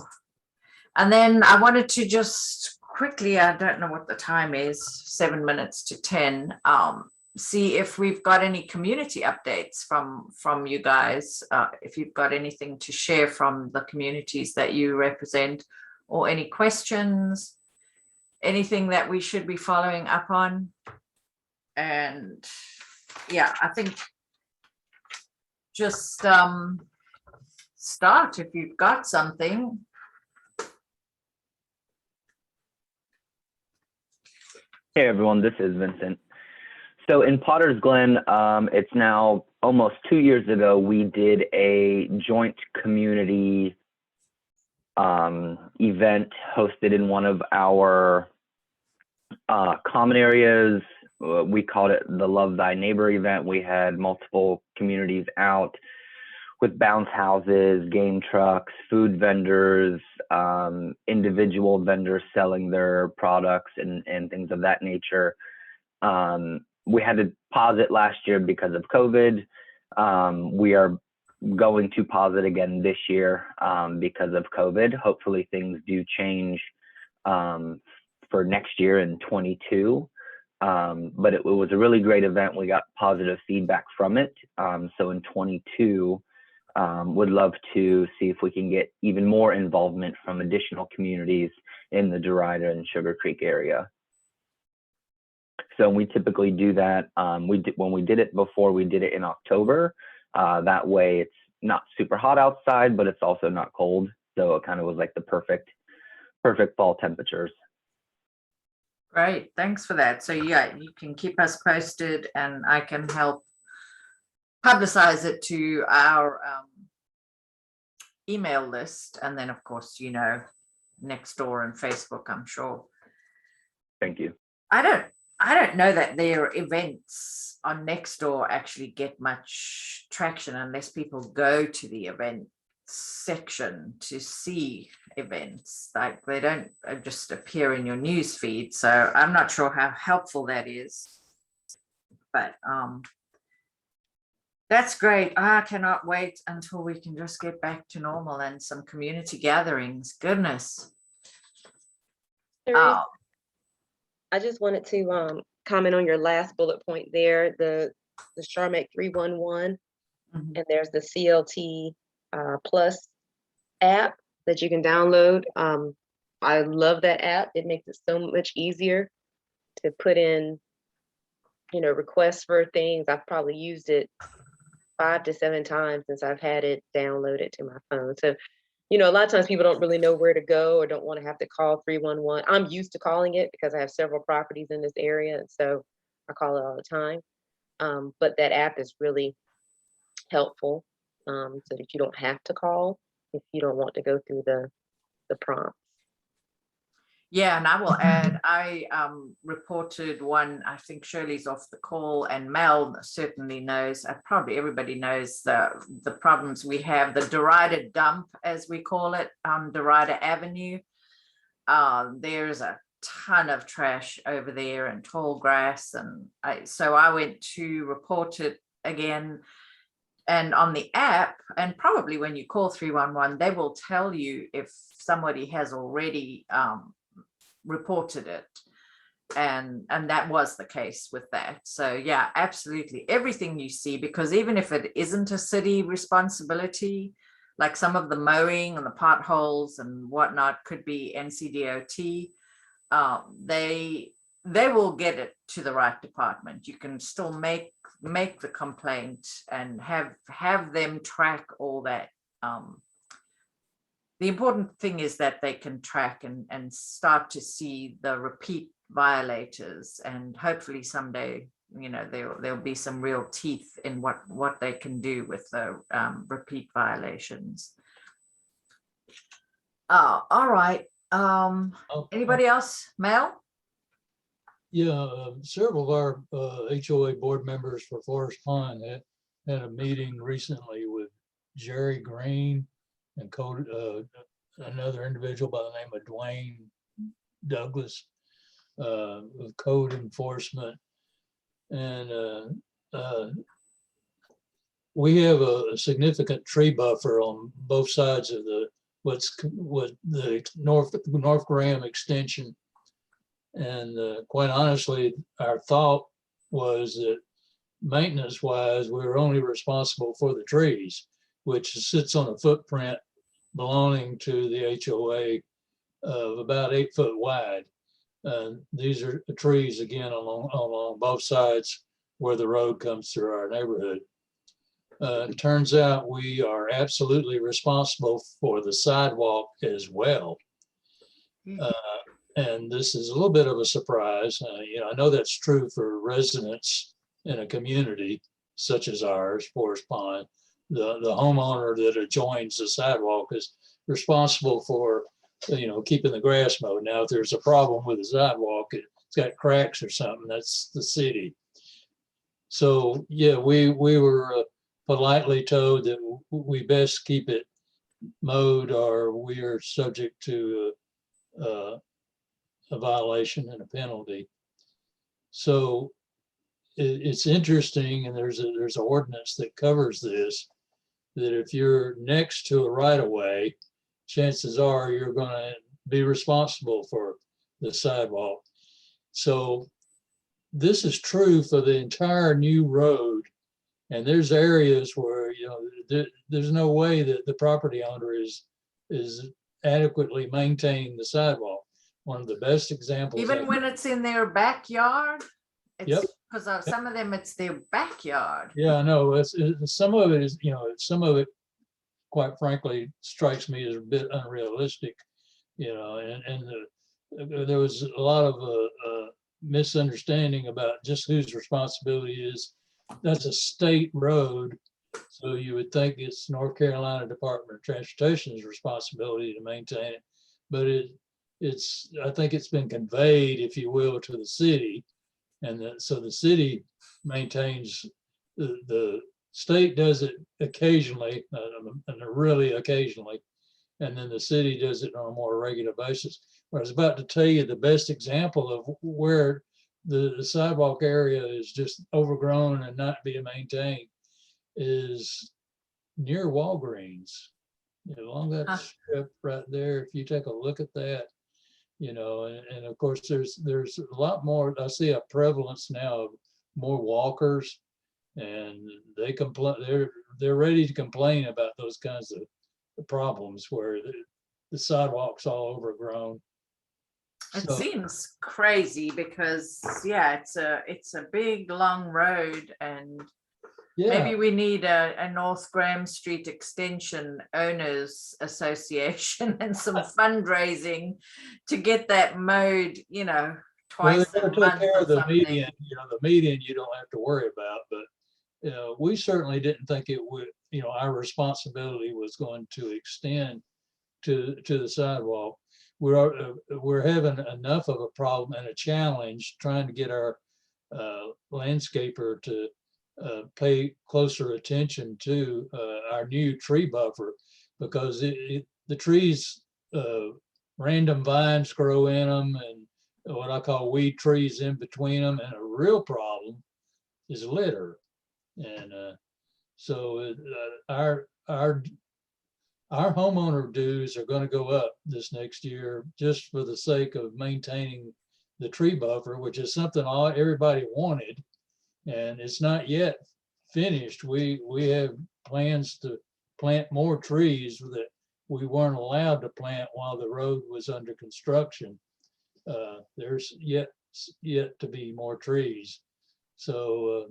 And then I wanted to just quickly, I don't know what the time is, 7 minutes to 10, see if we've got any community updates from you guys, if you've got anything to share from the communities that you represent, or any questions, anything that we should be following up on. And yeah, I think just start if you've got something. Hey everyone, this is Vincent. So in Potter's Glen, it's now almost 2 years ago, we did a joint community event hosted in one of our common areas. We called it the Love Thy Neighbor event. We had multiple communities out with bounce houses, game trucks, food vendors, individual vendors selling their products and things of that nature. We had to pause it last year because of COVID. We are going to pause it again this year because of COVID. Hopefully things do change for next year in 22. But it was a really great event. We got positive feedback from it. So in 22, would love to see if we can get even more involvement from additional communities in the Derita and Sugar Creek area. So we typically do that. When we did it before, we did it in October. That way it's not super hot outside, but it's also not cold. So it kind of was like the perfect fall temperatures. Great, thanks for that. So yeah, you can keep us posted and I can help publicize it to our email list. And then of course, you know, Nextdoor and Facebook, I'm sure. Thank you. I don't know that their events on Nextdoor actually get much traction unless people go to the event section to see events. Like they don't just appear in your news feed. So I'm not sure how helpful that is. But that's great. I cannot wait until we can just get back to normal and some community gatherings. Goodness. Teresa, I just wanted to comment on your last bullet point there, the Charmac 311, and there's the CLT Plus app that you can download. I love that app. It makes it so much easier to put in, you know, requests for things. I've probably used it 5 to 7 times since I've had it downloaded to my phone. So, you know, a lot of times people don't really know where to go or don't want to have to call 311. I'm used to calling it because I have several properties in this area, and so I call it all the time. But that app is really helpful, so that you don't have to call if you don't want to go through the prompts. Yeah, and I will add, I reported one, I think Shirley's off the call, and Mel certainly knows, probably everybody knows the problems we have, the Derita dump, as we call it, on Derita Avenue. There's a ton of trash over there and tall grass, and so I went to report it again. And on the app, and probably when you call 311, they will tell you if somebody has already reported it, and that was the case with that. So yeah, absolutely everything you see, because even if it isn't a city responsibility, like some of the mowing and the potholes and whatnot could be NCDOT, they will get it to the right department. You can still make the complaint and have them track all that. The important thing is that they can track and start to see the repeat violators, and hopefully someday, you know, there'll be some real teeth in what they can do with the repeat violations. All right. Anybody else? Mel? Yeah, several of our HOA board members for Forest Pond had a meeting recently with Jerry Green and another individual by the name of Dwayne Douglas, of code enforcement. And we have a significant tree buffer on both sides of the North Graham extension. And quite honestly, our thought was that maintenance wise, we were only responsible for the trees, which sits on a footprint belonging to the HOA of about 8 foot wide. These are trees again along both sides where the road comes through our neighborhood. It turns out we are absolutely responsible for the sidewalk as well. And this is a little bit of a surprise. You know, I know that's true for residents in a community such as ours, Forest Pond. The homeowner that adjoins the sidewalk is responsible for, you know, keeping the grass mowed. Now, if there's a problem with the sidewalk, it's got cracks or something, that's the city. So yeah, we were politely told that we best keep it mowed or we are subject to a violation and a penalty. So it's interesting, and there's an ordinance that covers this, that if you're next to a right-of-way, chances are you're going to be responsible for the sidewalk. So this is true for the entire new road. And there's areas where, you know, there's no way that the property owner is adequately maintaining the sidewalk. One of the best examples. Even when it's in their backyard? Yep. Because some of them, it's their backyard. Yeah, I know. Some of it is, you know, some of it, quite frankly, strikes me as a bit unrealistic, you know, and there was a lot of misunderstanding about just whose responsibility is. That's a state road, so you would think it's North Carolina Department of Transportation's responsibility to maintain it, but I think it's been conveyed, if you will, to the city, and so the city maintains. The state does it occasionally, and really occasionally, and then the city does it on a more regular basis. I was about to tell you the best example of where the sidewalk area is just overgrown and not being maintained is near Walgreens. You know, along that strip right there, if you take a look at that, you know, and of course there's a lot more. I see a prevalence now of more walkers, and they complain. They're ready to complain about those kinds of problems where the sidewalk's all overgrown. It seems crazy because yeah, it's a big long road, and Yeah, Maybe we need a North Graham Street Extension Owners Association and some fundraising to get that mowed, you know, well, twice they're a gonna take month care or of the something. median, the median you don't have to worry about, but we certainly didn't think it would, our responsibility was going to extend to the sidewalk. We're having enough of a problem and a challenge trying to get our landscaper to pay closer attention to our new tree buffer, because the trees, random vines grow in them and what I call weed trees in between them, and a real problem is litter. And so our homeowner dues are going to go up this next year just for the sake of maintaining the tree buffer, which is something everybody wanted, and it's not yet finished. We have plans to plant more trees that we weren't allowed to plant while the road was under construction. There's yet to be more trees. So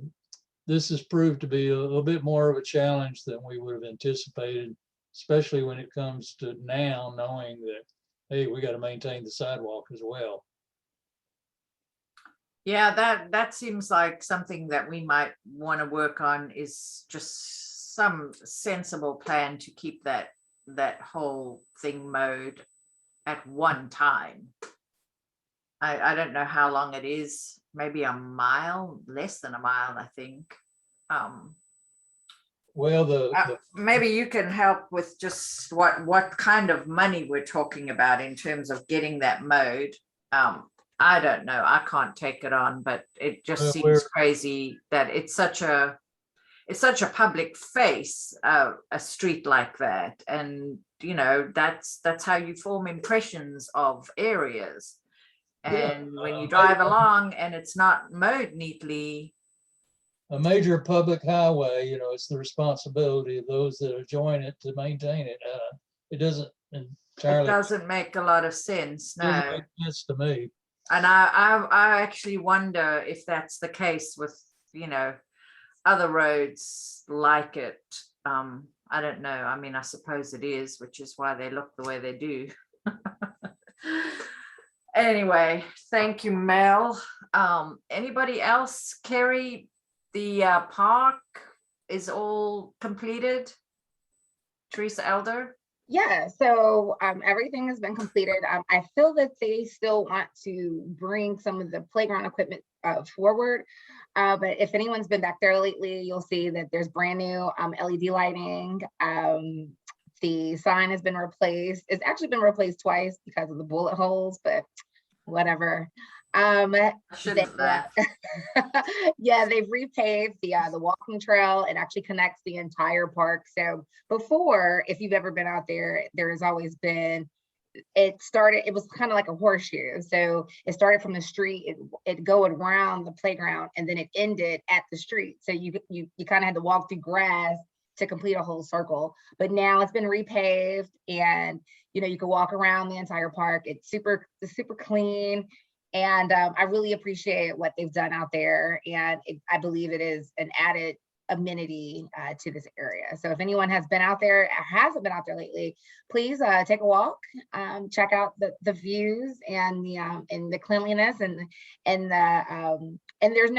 this has proved to be a little bit more of a challenge than we would have anticipated, especially when it comes to now knowing that, hey, we got to maintain the sidewalk as well. Yeah, that seems like something that we might want to work on, is just some sensible plan to keep that whole thing mowed at one time. I don't know how long it is, maybe a mile, less than a mile, I think. Well, Maybe you can help with just what kind of money we're talking about in terms of getting that mowed. I don't know. I can't take it on, but it just seems crazy that it's such a public face, a street like that, and that's how you form impressions of areas. And when you drive along and it's not mowed neatly, a major public highway, it's the responsibility of those that are joining it to maintain it. It doesn't entirely. It doesn't make a lot of sense. No, doesn't make sense to me. And I actually wonder if that's the case with other roads like it. I don't know. I mean, I suppose it is, which is why they look the way they do. Anyway, thank you, Mel. Anybody else? Carrie, the park is all completed? Teresa Elder? Yeah, so everything has been completed. I feel that they still want to bring some of the playground equipment forward. But if anyone's been back there lately, you'll see that there's brand new LED lighting. The sign has been replaced. It's actually been replaced twice because of the bullet holes, but whatever. Yeah, they've repaved the walking trail. It actually connects the entire park. So before, if you've ever been out there, there has always been, it was kind of like a horseshoe. So it started from the street, it go around the playground, and then it ended at the street. So you kind of had to walk through grass to complete a whole circle. But now it's been repaved, and you can walk around the entire park. It's super clean. And I really appreciate what they've done out there. And I believe it is an added amenity to this area. So if anyone has been out there, or hasn't been out there lately, please take a walk, check out the views and the cleanliness and there's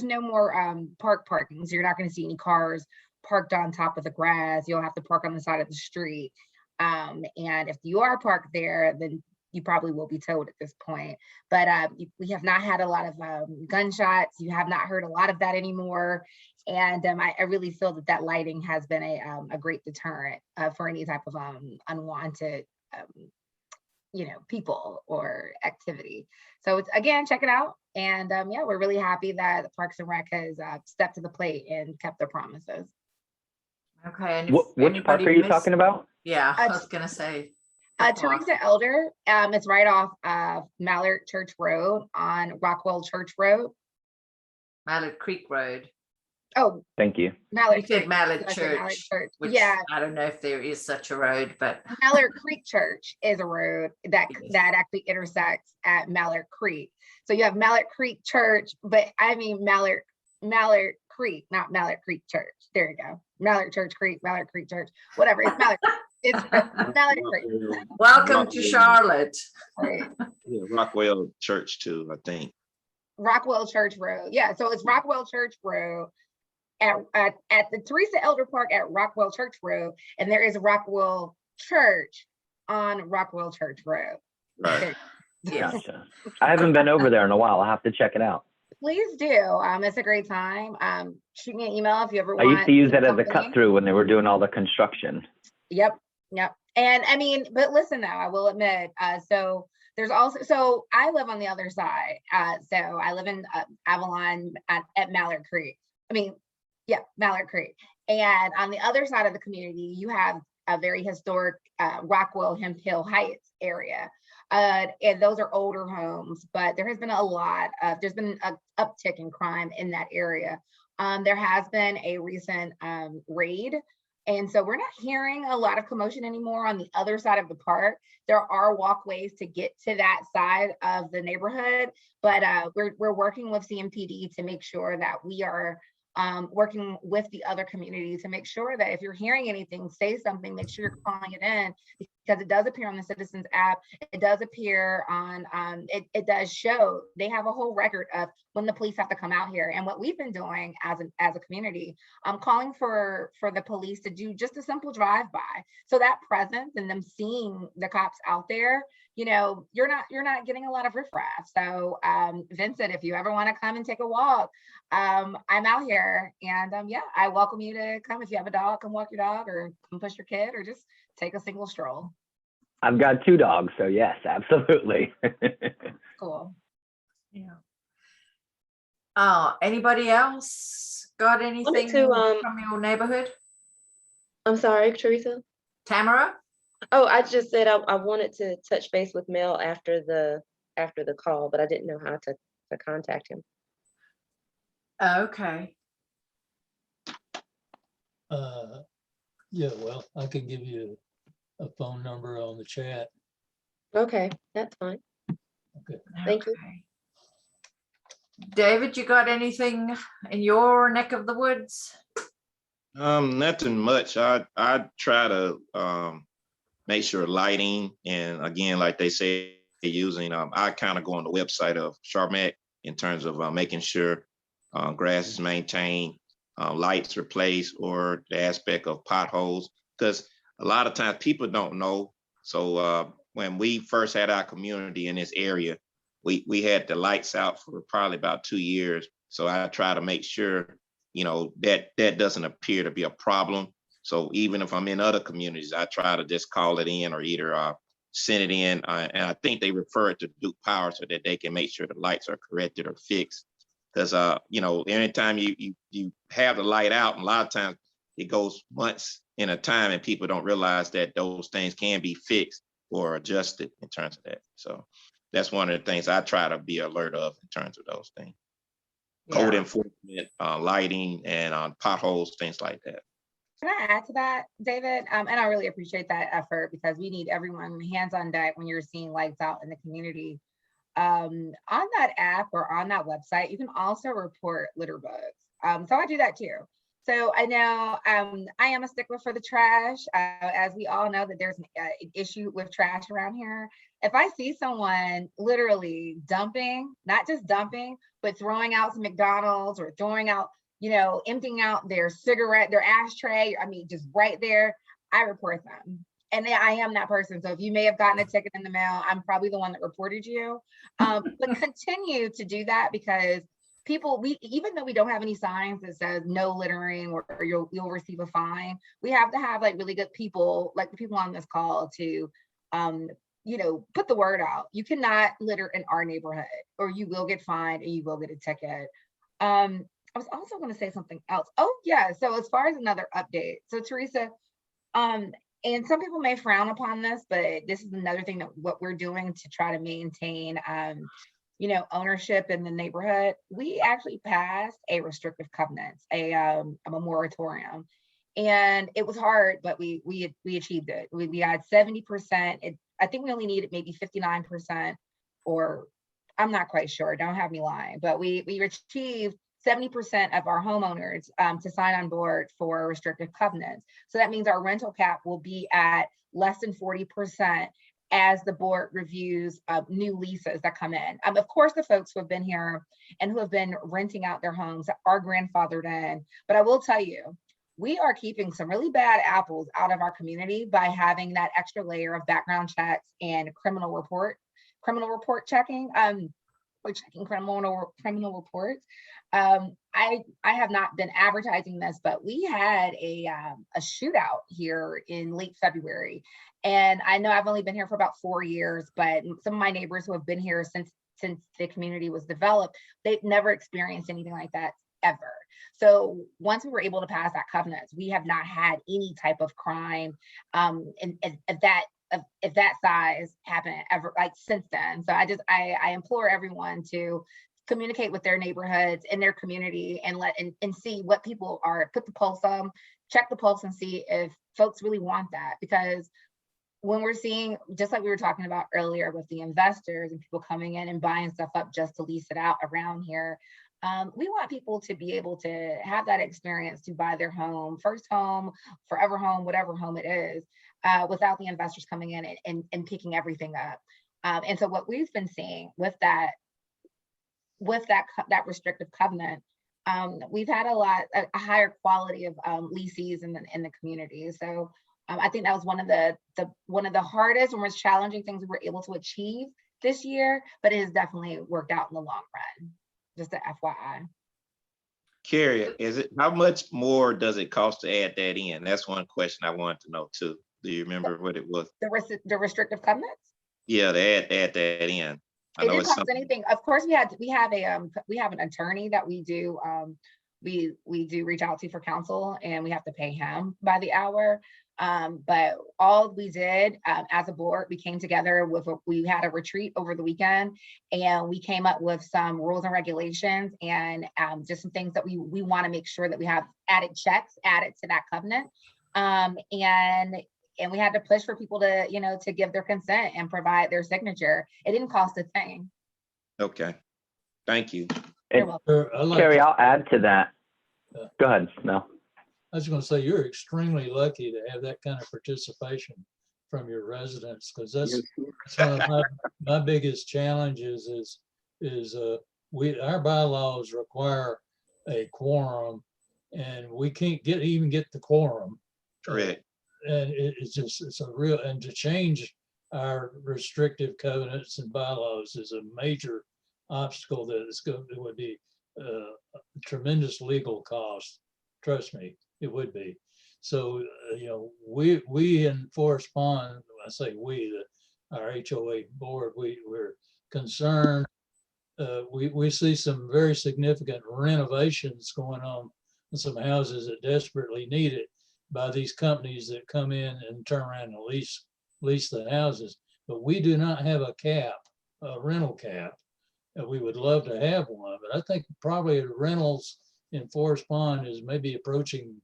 no more park parking. So you're not going to see any cars parked on top of the grass. You'll have to park on the side of the street. And if you are parked there, then you probably will be towed at this point. But we have not had a lot of gunshots. You have not heard a lot of that anymore. And I really feel that lighting has been a great deterrent for any type of unwanted, people or activity. So it's, again, check it out. And yeah, we're really happy that the Parks and Rec has stepped to the plate and kept their promises. Okay. And which park are you talking about? Yeah, I was gonna say. Teresa Elder. It's right off Mallard Church Road on Rockwell Church Road. Mallard Creek Road. Oh, thank you. Mallard. You said Mallard Church. Mallard Church. Which Yeah. I don't know if there is such a road, but Mallard Creek Church is a road that actually intersects at Mallard Creek. So you have Mallard Creek Church, but I mean Mallard Creek, not Mallard Creek Church. There you go. Mallard Church Creek, Mallard Creek Church, whatever. It's Mallard. It's Mallard Creek. Welcome to Charlotte. Right. Yeah, Rockwell Church too, I think. Rockwell Church Road. Yeah, so it's Rockwell Church Road at the Teresa Elder Park at Rockwell Church Road, and there is a Rockwell Church on Rockwell Church Road. Right. Yes. Gotcha. I haven't been over there in a while. I'll have to check it out. Please do. It's a great time. Shoot me an email if you ever I want. used to use that as a company. cut through when they were doing all the construction. Yep. And I mean, but listen though, I will admit, so there's also, so I live on the other side. So I live in Avalon at Mallard Creek. I mean, yeah, Mallard Creek. And on the other side of the community, you have a very historic Rockwell Hemp Hill Heights area. And those are older homes, but there has been there's been an uptick in crime in that area. There has been a recent raid. And so we're not hearing a lot of commotion anymore on the other side of the park. There are walkways to get to that side of the neighborhood, but we're working with CMPD to make sure that we are working with the other community to make sure that if you're hearing anything, say something, make sure you're calling it in, because it does appear on the Citizens app. It does appear on, it does show, they have a whole record of when the police have to come out here. And what we've been doing as a community, I'm calling for the police to do just a simple drive-by. So that presence and them seeing the cops out there, you know, you're not getting a lot of riffraff. So Vincent, if you ever want to come and take a walk, I'm out here, and yeah, I welcome you to come. If you have a dog, come walk your dog, or come push your kid, or just take a single stroll. I've got 2 dogs, so yes, absolutely. Cool. Yeah. Anybody else got anything from your neighborhood? I'm sorry, Teresa. Tamara? Oh, I just said I wanted to touch base with Mel after the call, but I didn't know how to contact him. Okay. Yeah, well, I can give you a phone number on the chat. Okay, that's fine. Okay. Thank you. Okay. David, you got anything in your neck of the woods? Nothing much. I try to make sure lighting, and again, like they say, using I kind of go on the website of Charmac in terms of making sure grass is maintained, lights replaced, or the aspect of potholes, because a lot of times people don't know. So when we first had our community in this area, we had the lights out for probably about 2 years. So I try to make sure, you know, that doesn't appear to be a problem. So even if I'm in other communities, I try to just call it in, or either send it in. And I think they refer it to Duke Power so that they can make sure the lights are corrected or fixed. Because you know, anytime you have the light out, and a lot of times it goes months in a time, and people don't realize that those things can be fixed or adjusted in terms of that. So that's one of the things I try to be alert of in terms of those things. Code enforcement, lighting, and potholes, things like that. Can I add to that, David? And I really appreciate that effort, because we need everyone hands on deck when you're seeing lights out in the community. On that app or on that website, you can also report litter bugs. So I do that too. So I know I am a stickler for the trash, as we all know that there's an issue with trash around here. If I see someone literally dumping, not just dumping, but throwing out some McDonald's, or throwing out, you know, emptying out their cigarette, their ashtray, I mean, just right there, I report them. And I am that person. So if you may have gotten a ticket in the mail, I'm probably the one that reported you. But continue to do that, because people, even though we don't have any signs that says no littering, or you'll receive a fine, we have to have like really good people, like the people on this call, to you know, put the word out. You cannot litter in our neighborhood, or you will get fined and you will get a ticket. I was also going to say something else. Oh yeah, so as far as another update, so Teresa, and some people may frown upon this, but this is another thing that what we're doing to try to maintain, you know, ownership in the neighborhood. We actually passed a restrictive covenant, a moratorium, and it was hard, but we achieved it. We got 70%. I think we only needed maybe 59%, or I'm not quite sure. Don't have me lying, but we achieved 70% of our homeowners to sign on board for restrictive covenants. So that means our rental cap will be at less than 40% as the board reviews new leases that come in. Of course, the folks who have been here and who have been renting out their homes are grandfathered in. But I will tell you, we are keeping some really bad apples out of our community by having that extra layer of background checks and criminal report checking. We're checking criminal reports. I have not been advertising this, but we had a shootout here in late February. And I know I've only been here for about 4 years, but some of my neighbors who have been here since the community was developed, they've never experienced anything like that ever. So once we were able to pass that covenant, we have not had any type of crime if that size happened ever, like, since then. So I implore everyone to communicate with their neighborhoods and their community and see what people are, put the pulse on, check the pulse and see if folks really want that. Because when we're seeing, just like we were talking about earlier with the investors and people coming in and buying stuff up just to lease it out around here, we want people to be able to have that experience to buy their home, first home, forever home, whatever home it is, without the investors coming in and picking everything up. And so what we've been seeing with that restrictive covenant, we've had a higher quality of leases in the community. So I think that was one of the hardest and most challenging things we were able to achieve this year, but it has definitely worked out in the long run. Just an FYI. Carrie, how much more does it cost to add that in? That's one question I wanted to know too. Do you remember what it was? The restrictive covenants? Yeah, to add that in. It didn't cost anything. Of course, we have an attorney that we do reach out to for counsel, and we have to pay him by the hour. But all we did as a board, we came together we had a retreat over the weekend, and we came up with some rules and regulations and just some things that we want to make sure that we have added checks added to that covenant. And we had to push for people to give their consent and provide their signature. It didn't cost a thing. Okay, thank you. You're welcome. Carrie, I'll add to that. Go ahead, Mel. I was going to say, you're extremely lucky to have that kind of participation from your residents, because that's one of my biggest challenges is our bylaws require a quorum, and we can't even get the quorum. Correct. And it's a real, and to change our restrictive covenants and bylaws is a major obstacle that it would be a tremendous legal cost. Trust me, it would be. So, we in Forest Pond, I say our HOA board, we're concerned. We see some very significant renovations going on in some houses that desperately need it by these companies that come in and turn around and lease the houses. But we do not have a rental cap. We would love to have one, but I think probably the rentals in Forest Pond is maybe approaching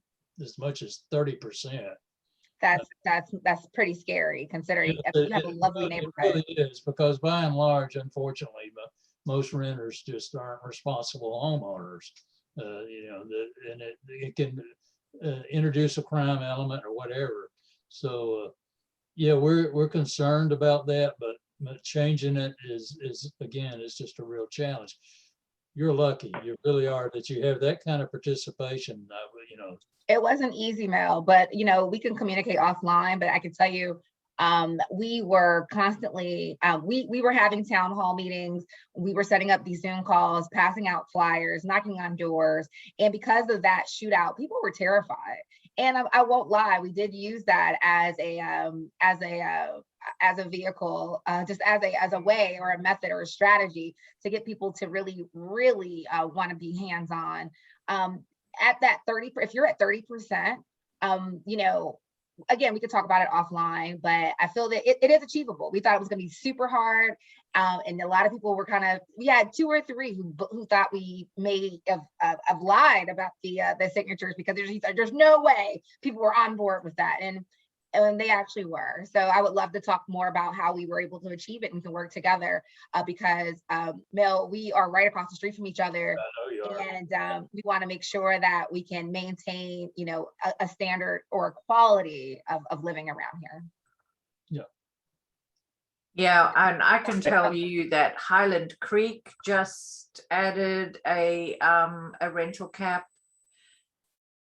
as much as 30%. That's pretty scary, considering you have a lovely neighborhood. It really is, because by and large, unfortunately, most renters just aren't responsible homeowners. And it can introduce a crime element or whatever. So yeah, we're concerned about that, but changing it is again, it's just a real challenge. You're lucky, you really are, that you have that kind of participation. It wasn't easy, Mel, but we can communicate offline. But I can tell you, we were constantly, we were having town hall meetings. We were setting up these Zoom calls, passing out flyers, knocking on doors. And because of that shootout, people were terrified. And I won't lie, we did use that as a vehicle, just as a way or a method or a strategy to get people to really want to be hands-on. At that 30, if you're at 30%, again, we could talk about it offline, but I feel that it is achievable. We thought it was going to be super hard. And a lot of people were we had 2 or 3 who thought we may have lied about the signatures, because there's no way people were on board with that. And they actually were. So I would love to talk more about how we were able to achieve it and can work together, because Mel, we are right across the street from each other. I know you are. And we want to make sure that we can maintain, you know, a standard or a quality of living around here. Yeah, and I can tell you that Highland Creek just added a rental cap.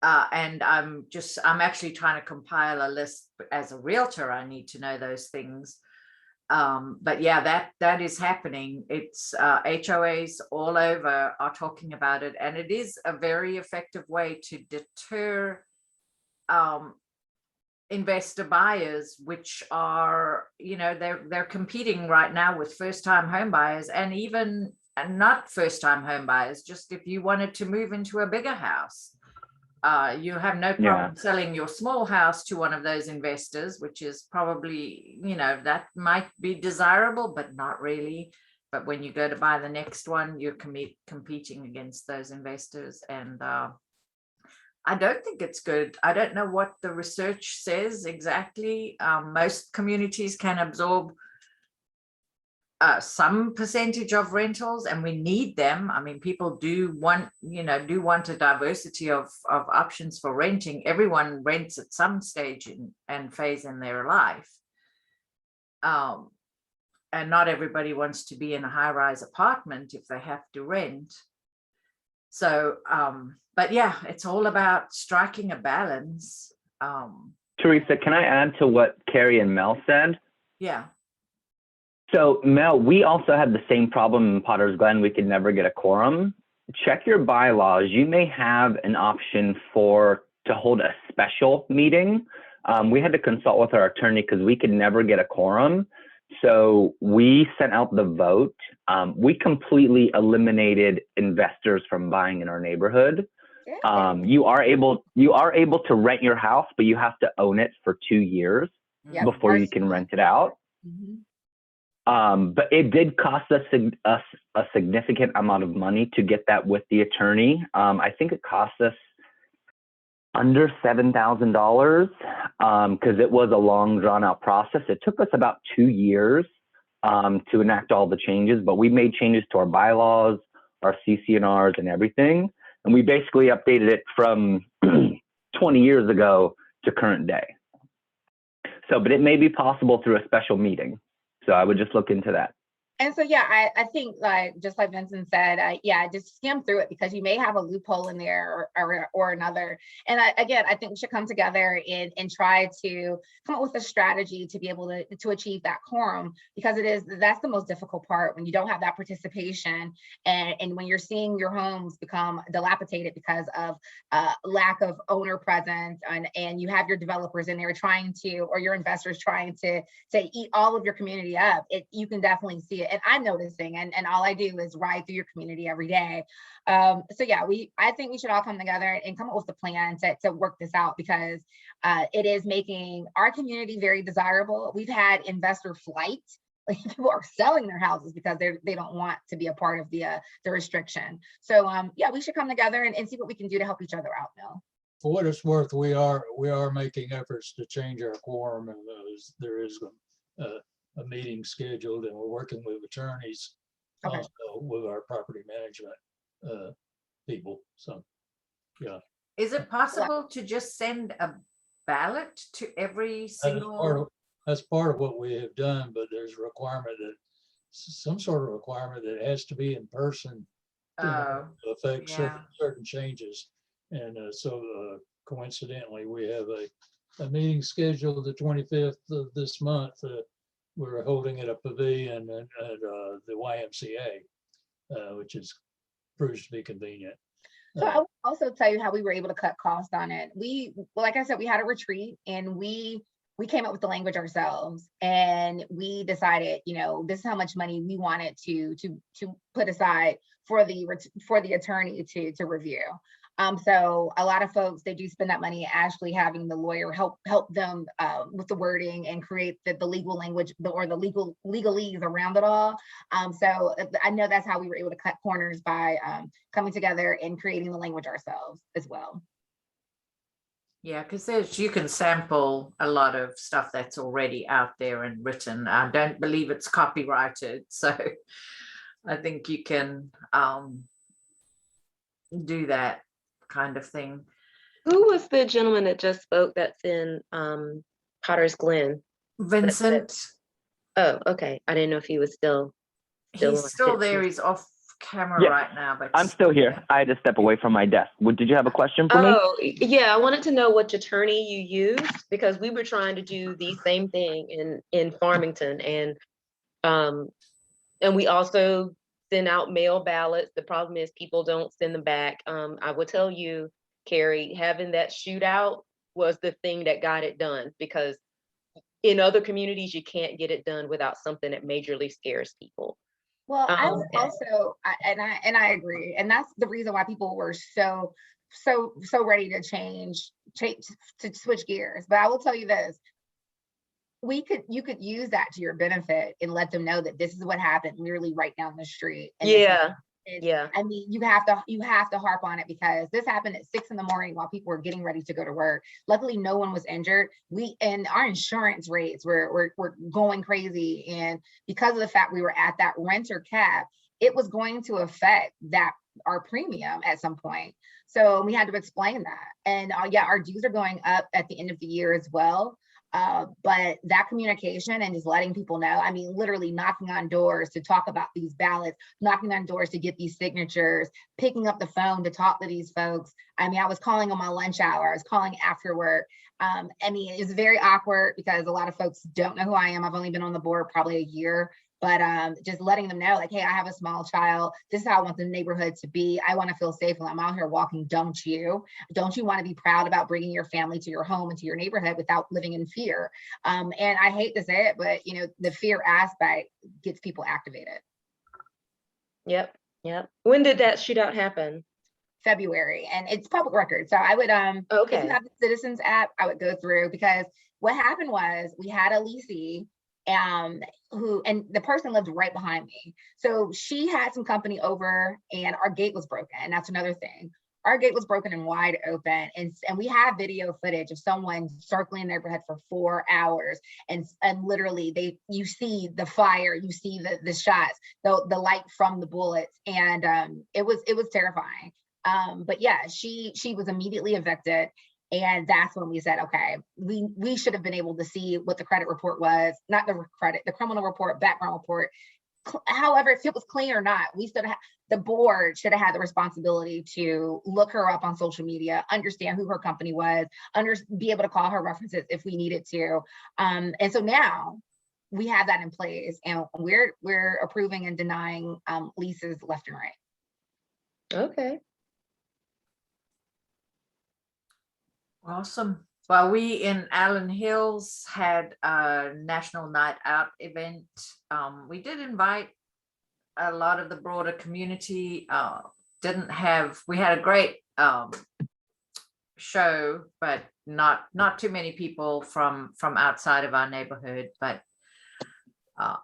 And I'm actually trying to compile a list. As a realtor, I need to know those things. But yeah, that is happening. It's HOAs all over are talking about it, and it is a very effective way to deter investor buyers, which are, you know, they're competing right now with first-time home buyers, and even not first-time home buyers. Just if you wanted to move into a bigger house, you have no problem selling your small house to one of those investors, which is probably, you know, that might be desirable, but not really. But when you go to buy the next one, you're competing against those investors. And I don't think it's good. I don't know what the research says exactly. Most communities can absorb some percentage of rentals, and we need them. I mean, people do want a diversity of options for renting. Everyone rents at some stage and phase in their life. And not everybody wants to be in a high-rise apartment if they have to rent. So, but yeah, it's all about striking a balance. Teresa, can I add to what Carrie and Mel said? Yeah. So Mel, we also had the same problem in Potter's Glen. We could never get a quorum. Check your bylaws. You may have an option to hold a special meeting. We had to consult with our attorney because we could never get a quorum. So we sent out the vote. We completely eliminated investors from buying in our neighborhood. You are able to rent your house, but you have to own it for 2 years before you can rent it out. But it did cost us a significant amount of money to get that with the attorney. I think it cost us under $7,000 because it was a long, drawn-out process. It took us about 2 years to enact all the changes, but we made changes to our bylaws, our CC&Rs, and everything. And we basically updated it from 20 years ago to current day. So, but it may be possible through a special meeting. So I would just look into that. And so, yeah, I think just like Vincent said, yeah, just skim through it because you may have a loophole in there or another. And again, I think we should come together and try to come up with a strategy to be able to achieve that quorum, because that's the most difficult part when you don't have that participation and when you're seeing your homes become dilapidated because of lack of owner presence and you have your developers in there or your investors trying to eat all of your community up. You can definitely see it. And I'm noticing, and all I do is ride through your community every day. So yeah, I think we should all come together and come up with a plan to work this out, because it is making our community very desirable. We've had investor flight. Like, people are selling their houses because they don't want to be a part of the restriction. So yeah, we should come together and see what we can do to help each other out now. For what it's worth, we are making efforts to change our quorum, and there is a meeting scheduled, and we're working with attorneys, also with our property management people. So, yeah. Is it possible to just send a ballot to every single? That's part of what we have done, but there's a requirement some sort of requirement that it has to be in person to affect certain changes. And so coincidentally, we have a meeting scheduled the 25th of this month. We're holding at a pavilion at the YMCA, which proves to be convenient. So I will also tell you how we were able to cut costs on it. Like I said, we had a retreat and we came up with the language ourselves, and we decided, this is how much money we wanted to put aside for the attorney to review. So a lot of folks, they do spend that money actually having the lawyer help them with the wording and create the legal language or the legalese around it all. So I know that's how we were able to cut corners by coming together and creating the language ourselves as well. Yeah, because you can sample a lot of stuff that's already out there and written. I don't believe it's copyrighted, so I think you can do that kind of thing. Who was the gentleman that just spoke that's in Potter's Glen? Vincent, Oh, okay. I didn't know if he was still on. he's still there. He's off camera Yeah, right now, but I'm still here. I had to step away from my desk. Did you have a question for me? Oh, yeah. I wanted to know which attorney you used because we were trying to do the same thing in Farmington, and we also send out mail ballots. The problem is people don't send them back. I will tell you, Carrie, having that shootout was the thing that got it done, because in other communities you can't get it done without something that majorly scares people. Well, I would Yeah. also, I agree, and that's the reason why people were so ready to change to switch gears. But I will tell you this: you could use that to your benefit and let them know that this is what happened literally right down the street. And Yeah. I mean, you have to harp on it, because this happened at 6 a.m. while people were getting ready to go to work. Luckily, no one was injured. And our insurance rates were going crazy. And because of the fact we were at that renter cap, it was going to affect our premium at some point. So we had to explain that. And yeah, our dues are going up at the end of the year as well. But that communication and just letting people know, I mean, literally knocking on doors to talk about these ballots, knocking on doors to get these signatures, picking up the phone to talk to these folks. I mean, I was calling on my lunch hour, I was calling after work. I mean, it's very awkward because a lot of folks don't know who I am. I've only been on the board probably a year, but just letting them know, like, hey, I have a small child. This is how I want the neighborhood to be. I want to feel safe when I'm out here walking. Don't you? Don't you want to be proud about bringing your family to your home and to your neighborhood without living in fear? And I hate to say it, but the fear aspect gets people activated. Yep. When did that shootout happen? February, and it's public record. So I would if you have the Citizens app, I would go through, because what happened was we had a leasee and the person lived right behind me. So she had some company over and our gate was broken. And that's another thing. Our gate was broken and wide open. And we have video footage of someone circling the neighborhood for 4 hours. And literally you see the fire, you see the shots, the light from the bullets. And it was terrifying. But yeah, she was immediately evicted. And that's when we said, okay, we should have been able to see what the credit report was, not the criminal report, background report. However, if it was clean or not, the board should have had the responsibility to look her up on social media, understand who her company was, be able to call her references if we needed to. And so now we have that in place, and we're approving and denying leases left and right. Okay. awesome. Well, we in Allen Hills had a National Night Out event. We did invite a lot of the broader community. We had a great show, but not too many people from outside of our neighborhood. But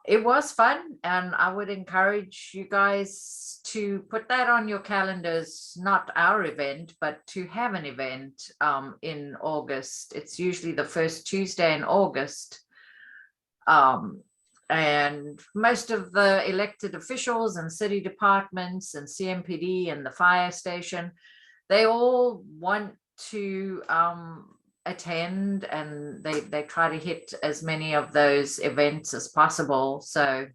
it was fun, and I would encourage you guys to put that on your calendars, not our event, but to have an event in August. It's usually the first Tuesday in August. And most of the elected officials and city departments and CMPD and the fire station, they all want to attend, and they try to hit as many of those events as possible. So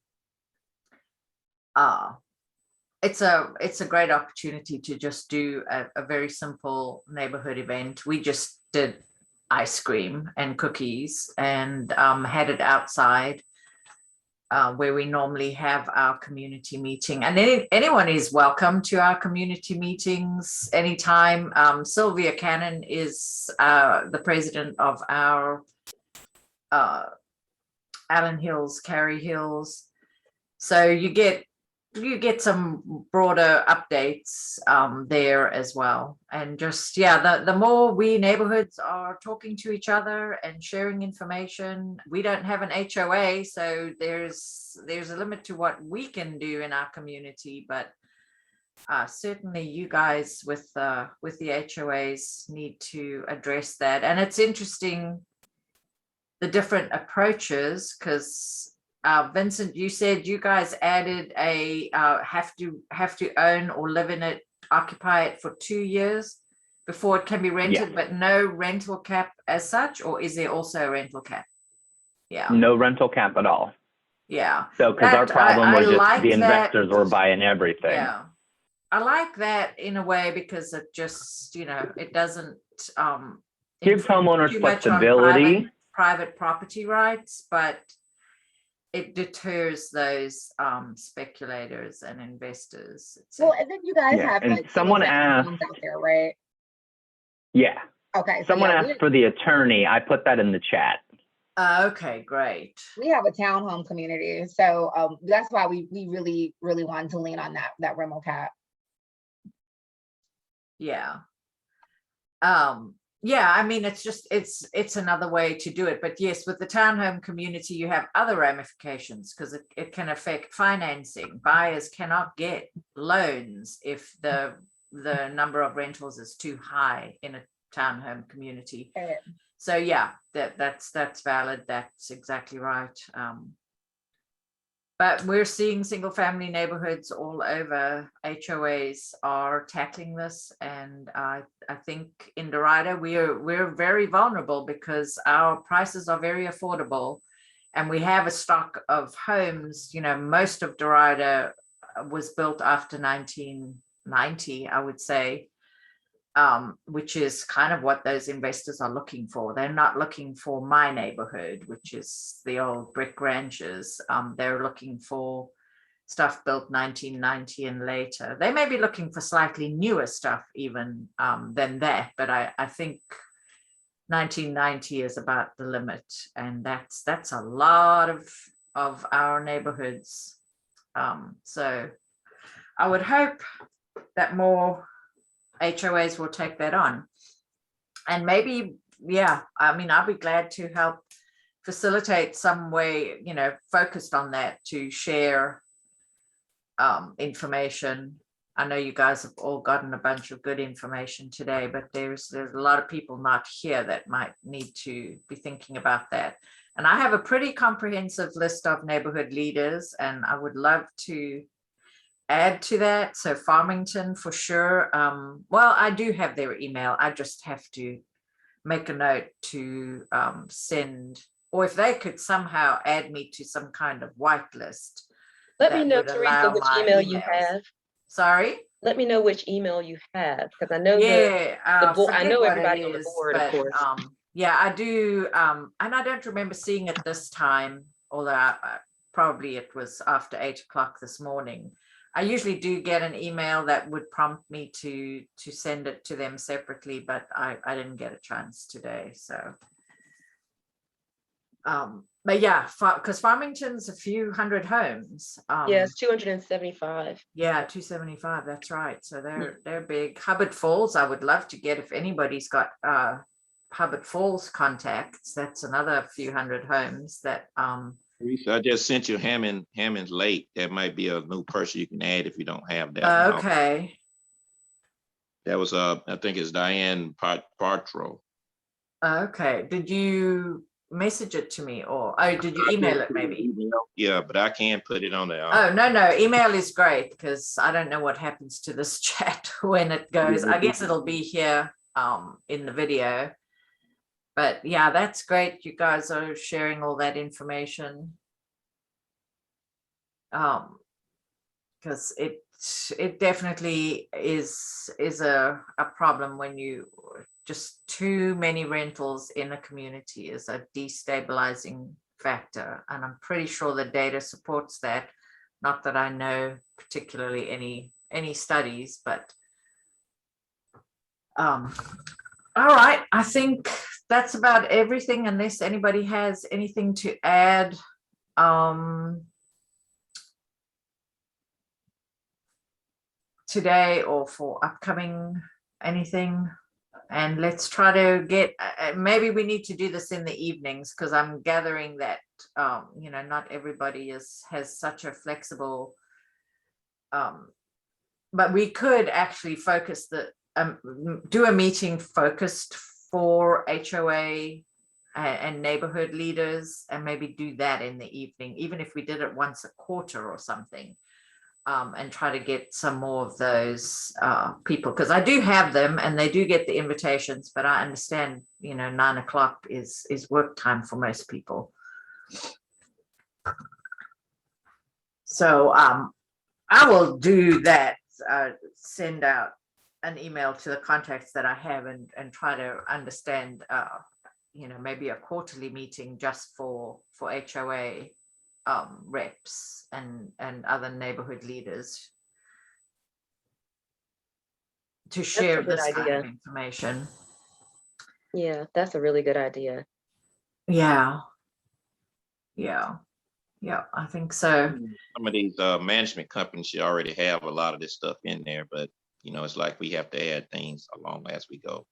it's a great opportunity to just do a very simple neighborhood event. We just did ice cream and cookies and had it outside where we normally have our community meeting. And anyone is welcome to our community meetings anytime. Sylvia Cannon is the president of our Allen Hills, Cary Hills. So you get some broader updates there as well. And just, yeah, the more we neighborhoods are talking to each other and sharing information. We don't have an HOA, so there's a limit to what we can do in our community, but certainly you guys with the HOAs need to address that. And it's interesting, the different approaches, because Vincent, you said you guys added a have to own or live in it occupy it for 2 years before it can be rented, but no rental cap as such, or is there also a rental cap? Yeah. No rental cap at all. Yeah. So, because our That- problem I was just like the that. investors were buying everything. Yeah. I like that in a way because it just, it doesn't Gives infringe homeowners too much on flexibility. private property rights, but it deters those speculators and investors. Well, and then you guys Yeah, have and like someone single-family asked- homes out there, right? Yeah. Okay, so Someone yeah, asked for the attorney. I put that in the chat. Okay, great. we have a townhome community, so that's why we really wanted to lean on that rental cap. Yeah. Yeah, I mean, it's another way to do it. But yes, with the townhome community, you have other ramifications because it can affect financing. Buyers cannot get loans if the number of rentals is too high in a townhome community. Okay. So yeah, that's valid. That's exactly right. But we're seeing single family neighborhoods all over. HOAs are tackling this, and I think in Derita we're very vulnerable because our prices are very affordable, and we have a stock of homes. Most of Derita was built after 1990, I would say, which is kind of what those investors are looking for. They're not looking for my neighborhood, which is the old brick ranches. They're looking for stuff built 1990 and later. They may be looking for slightly newer stuff even than that, but I think 1990 is about the limit, and that's a lot of our neighborhoods. So I would hope that more HOAs will take that on. And maybe, yeah, I mean, I'll be glad to help facilitate some way, focused on that, to share information. I know you guys have all gotten a bunch of good information today, but there's a lot of people not here that might need to be thinking about that. And I have a pretty comprehensive list of neighborhood leaders, and I would love to add to that. So Farmington for sure. Well, I do have their email. I just have to make a note to send, or if they could somehow add me to some kind of whitelist. Let me that know, would Teresa, allow which my email you emails. have. Sorry? Let me know which email you have, because I know Yeah, the board. I forget know what everybody it on the is, board, of but, course. yeah, I do. And I don't remember seeing it this time, although probably it was after 8 o'clock this morning. I usually do get an email that would prompt me to send it to them separately, but I didn't get a chance today. So, but yeah, because Farmington's a few hundred homes. Yes, 275. Yeah, 275. That's right. So they're big. Hubbard Falls, I would love to get, if anybody's got Hubbard Falls contacts. That's another few hundred homes that Teresa, I just sent you Hammond Lake. That might be a new person you can add if you don't have that. okay. That was I think it's Diane Partro. Okay. Did you message it to me, or did you email it maybe? Yeah, but I can't put it on there. Oh, no, email is great because I don't know what happens to this chat when it goes. I guess it'll be here in the video. But yeah, that's great. You guys are sharing all that information. Because it definitely is a problem when you just too many rentals in a community is a destabilizing factor. And I'm pretty sure the data supports that. Not that I know particularly any studies, but all right, I think that's about everything, unless anybody has anything to add. Today or for upcoming anything. And let's try to get, maybe we need to do this in the evenings, because I'm gathering that not everybody has such a flexible, but we could actually focus do a meeting focused for HOA and neighborhood leaders, and maybe do that in the evening, even if we did it once a quarter or something. and try to get some more of those people, because I do have them and they do get the invitations, but I understand, 9 o'clock is work time for most people. So I will do that, send out an email to the contacts that I have and try to understand, maybe a quarterly meeting just for HOA reps and other neighborhood leaders to share good this kind of idea. information. Yeah, that's a really good idea. Yeah, I think so. Some of these management companies should already have a lot of this stuff in there, but it's like we have to add things along as we go.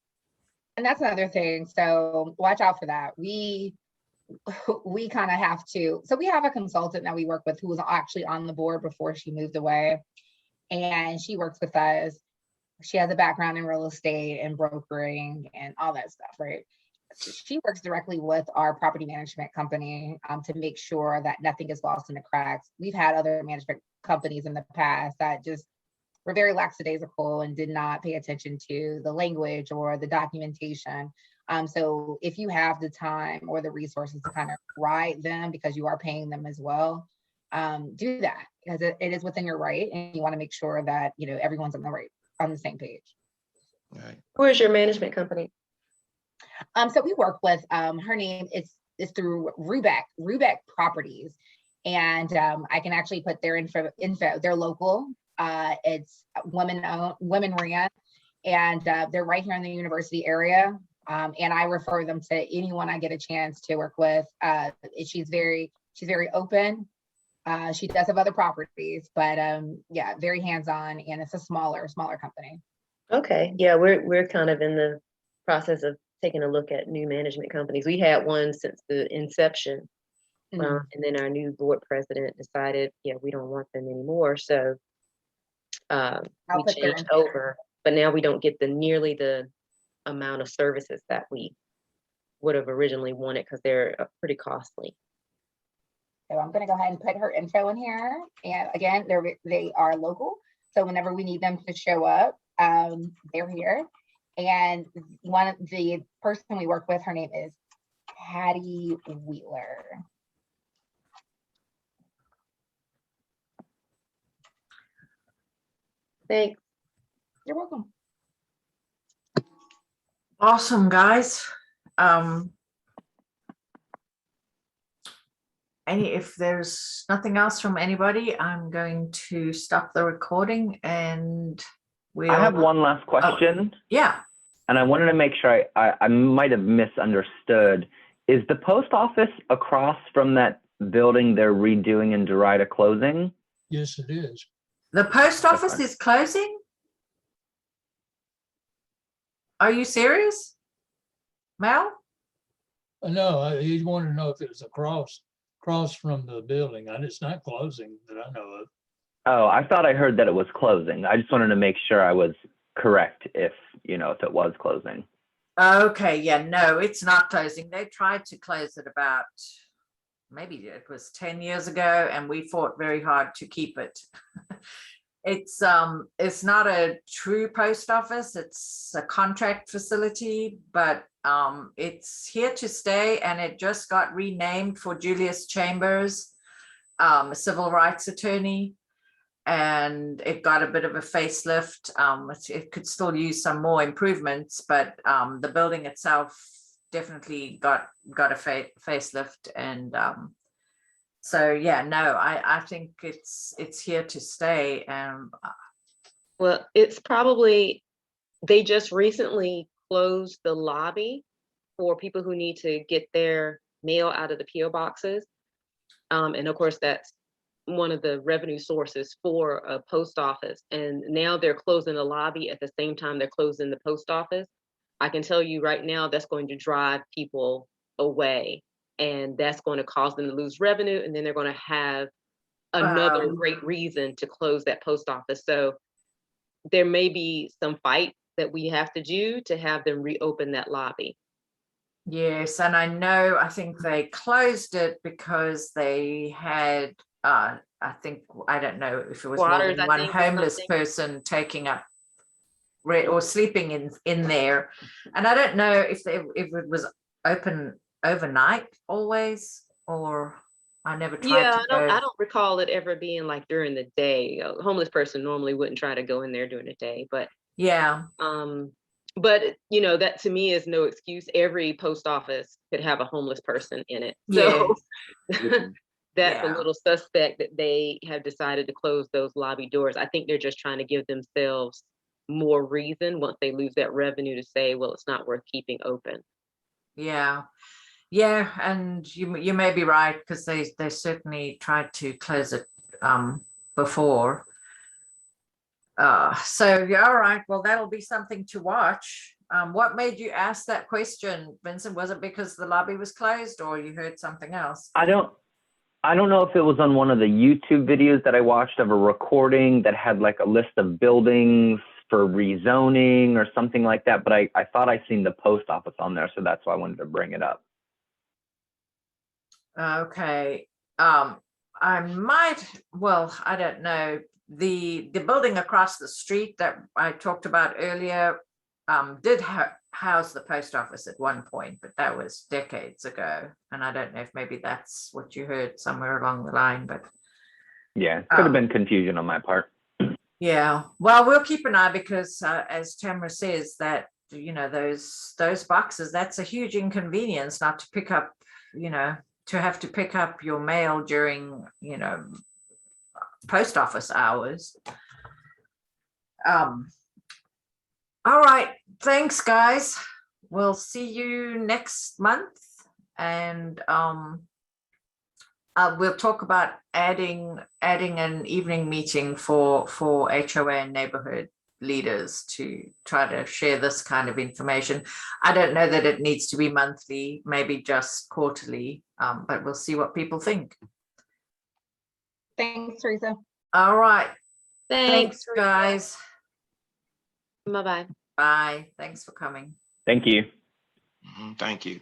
And that's another thing. So watch out for that. We kind of have to. So we have a consultant that we work with who was actually on the board before she moved away. And she works with us. She has a background in real estate and brokering and all that stuff, right? She works directly with our property management company to make sure that nothing is lost in the cracks. We've had other management companies in the past that just were very lackadaisical and did not pay attention to the language or the documentation. So if you have the time or the resources to kind of write them, because you are paying them as well, do that, because it is within your right, and you want to make sure that everyone's on the same page. Right. Where's your management company? So we work with her name is through Rubeck Properties, and I can actually put their info. They're local. It's women owned, women ran, and they're right here in the university area. And I refer them to anyone I get a chance to work with. She's very open. She does have other properties, but yeah, very hands-on, and it's a smaller company. Okay, yeah, we're kind of in the process of taking a look at new management companies. We had one since the inception, and then our new board president decided, yeah, we don't want them anymore. So we changed over, but now we don't get nearly the amount of services that we would have originally wanted, because they're pretty costly. So I'm going to go ahead and put her info in here. And again, they are local. So whenever we need them to show up, they're here. And the person we work with, her name is Patty Wheeler. Thanks. You're welcome. Awesome, guys. If there's nothing else from anybody, I'm going to stop the recording, and I have one last question. Yeah. And I wanted to make sure I might have misunderstood. Is the post office across from that building they're redoing in Derita closing? Yes, it is. The post office is closing? Are you serious, Mel? No, he wanted to know if it was across from the building. And it's not closing that I know of. Oh, I thought I heard that it was closing. I just wanted to make sure I was correct if it was closing. Okay, yeah, no, it's not closing. They tried to close it about, maybe it was 10 years ago, and we fought very hard to keep it. It's not a true post office, it's a contract facility, but it's here to stay, and it just got renamed for Julius Chambers, a civil rights attorney. And it got a bit of a facelift. It could still use some more improvements, but the building itself definitely got a facelift. And so, yeah, no, I think it's here to stay. Well, it's probably, they just recently closed the lobby for people who need to get their mail out of the PO boxes. And of course, that's one of the revenue sources for a post office. And now they're closing the lobby at the same time they're closing the post office. I can tell you right now, that's going to drive people away, and that's going to cause them to lose revenue. And then they're going to have another great reason to close that post office. So there may be some fight that we have to do to have them reopen that lobby. Yes, and I think they closed it because they had I think, I don't know if it was more Squatters, than I one think, or homeless something. person taking up or sleeping in there. And I don't know if it was open overnight always, or I never tried Yeah, to I go. don't recall it ever being like during the day. A homeless person normally wouldn't try to go in there during the day, Yeah, but you know, that to me is no excuse. Every post office could have a homeless person in it. yeah, So that's a yeah, little suspect that they have decided to close those lobby doors. I think they're just trying to give themselves more reason once they lose that revenue to say, well, it's not worth keeping open. yeah. Yeah, and you may be right, because they certainly tried to close it before. So yeah, all right. Well, that'll be something to watch. What made you ask that question, Vincent? Was it because the lobby was closed, or you heard something else? I don't know if it was on one of the YouTube videos that I watched of a recording that had like a list of buildings for rezoning or something like that, but I thought I seen the post office on there, so that's why I wanted to bring it up. Okay. I might, well, I don't know. The building across the street that I talked about earlier did house the post office at one point, but that was decades ago. And I don't know if maybe that's what you heard somewhere along the line, but Yeah, could have been confusion on my part. yeah. Well, we'll keep an eye, because as Tamara says, that, you know, those boxes, that's a huge inconvenience not to pick up, you know, to have to pick up your mail during, you know, post office hours. All right, thanks guys. We'll see you next month, and we'll talk about adding an evening meeting for HOA and neighborhood leaders to try to share this kind of information. I don't know that it needs to be monthly, maybe just quarterly, but we'll see what people think. Thanks, Teresa. All right. Thanks, guys. Bye-bye. Bye. Thanks for coming. Thank you. Thank you.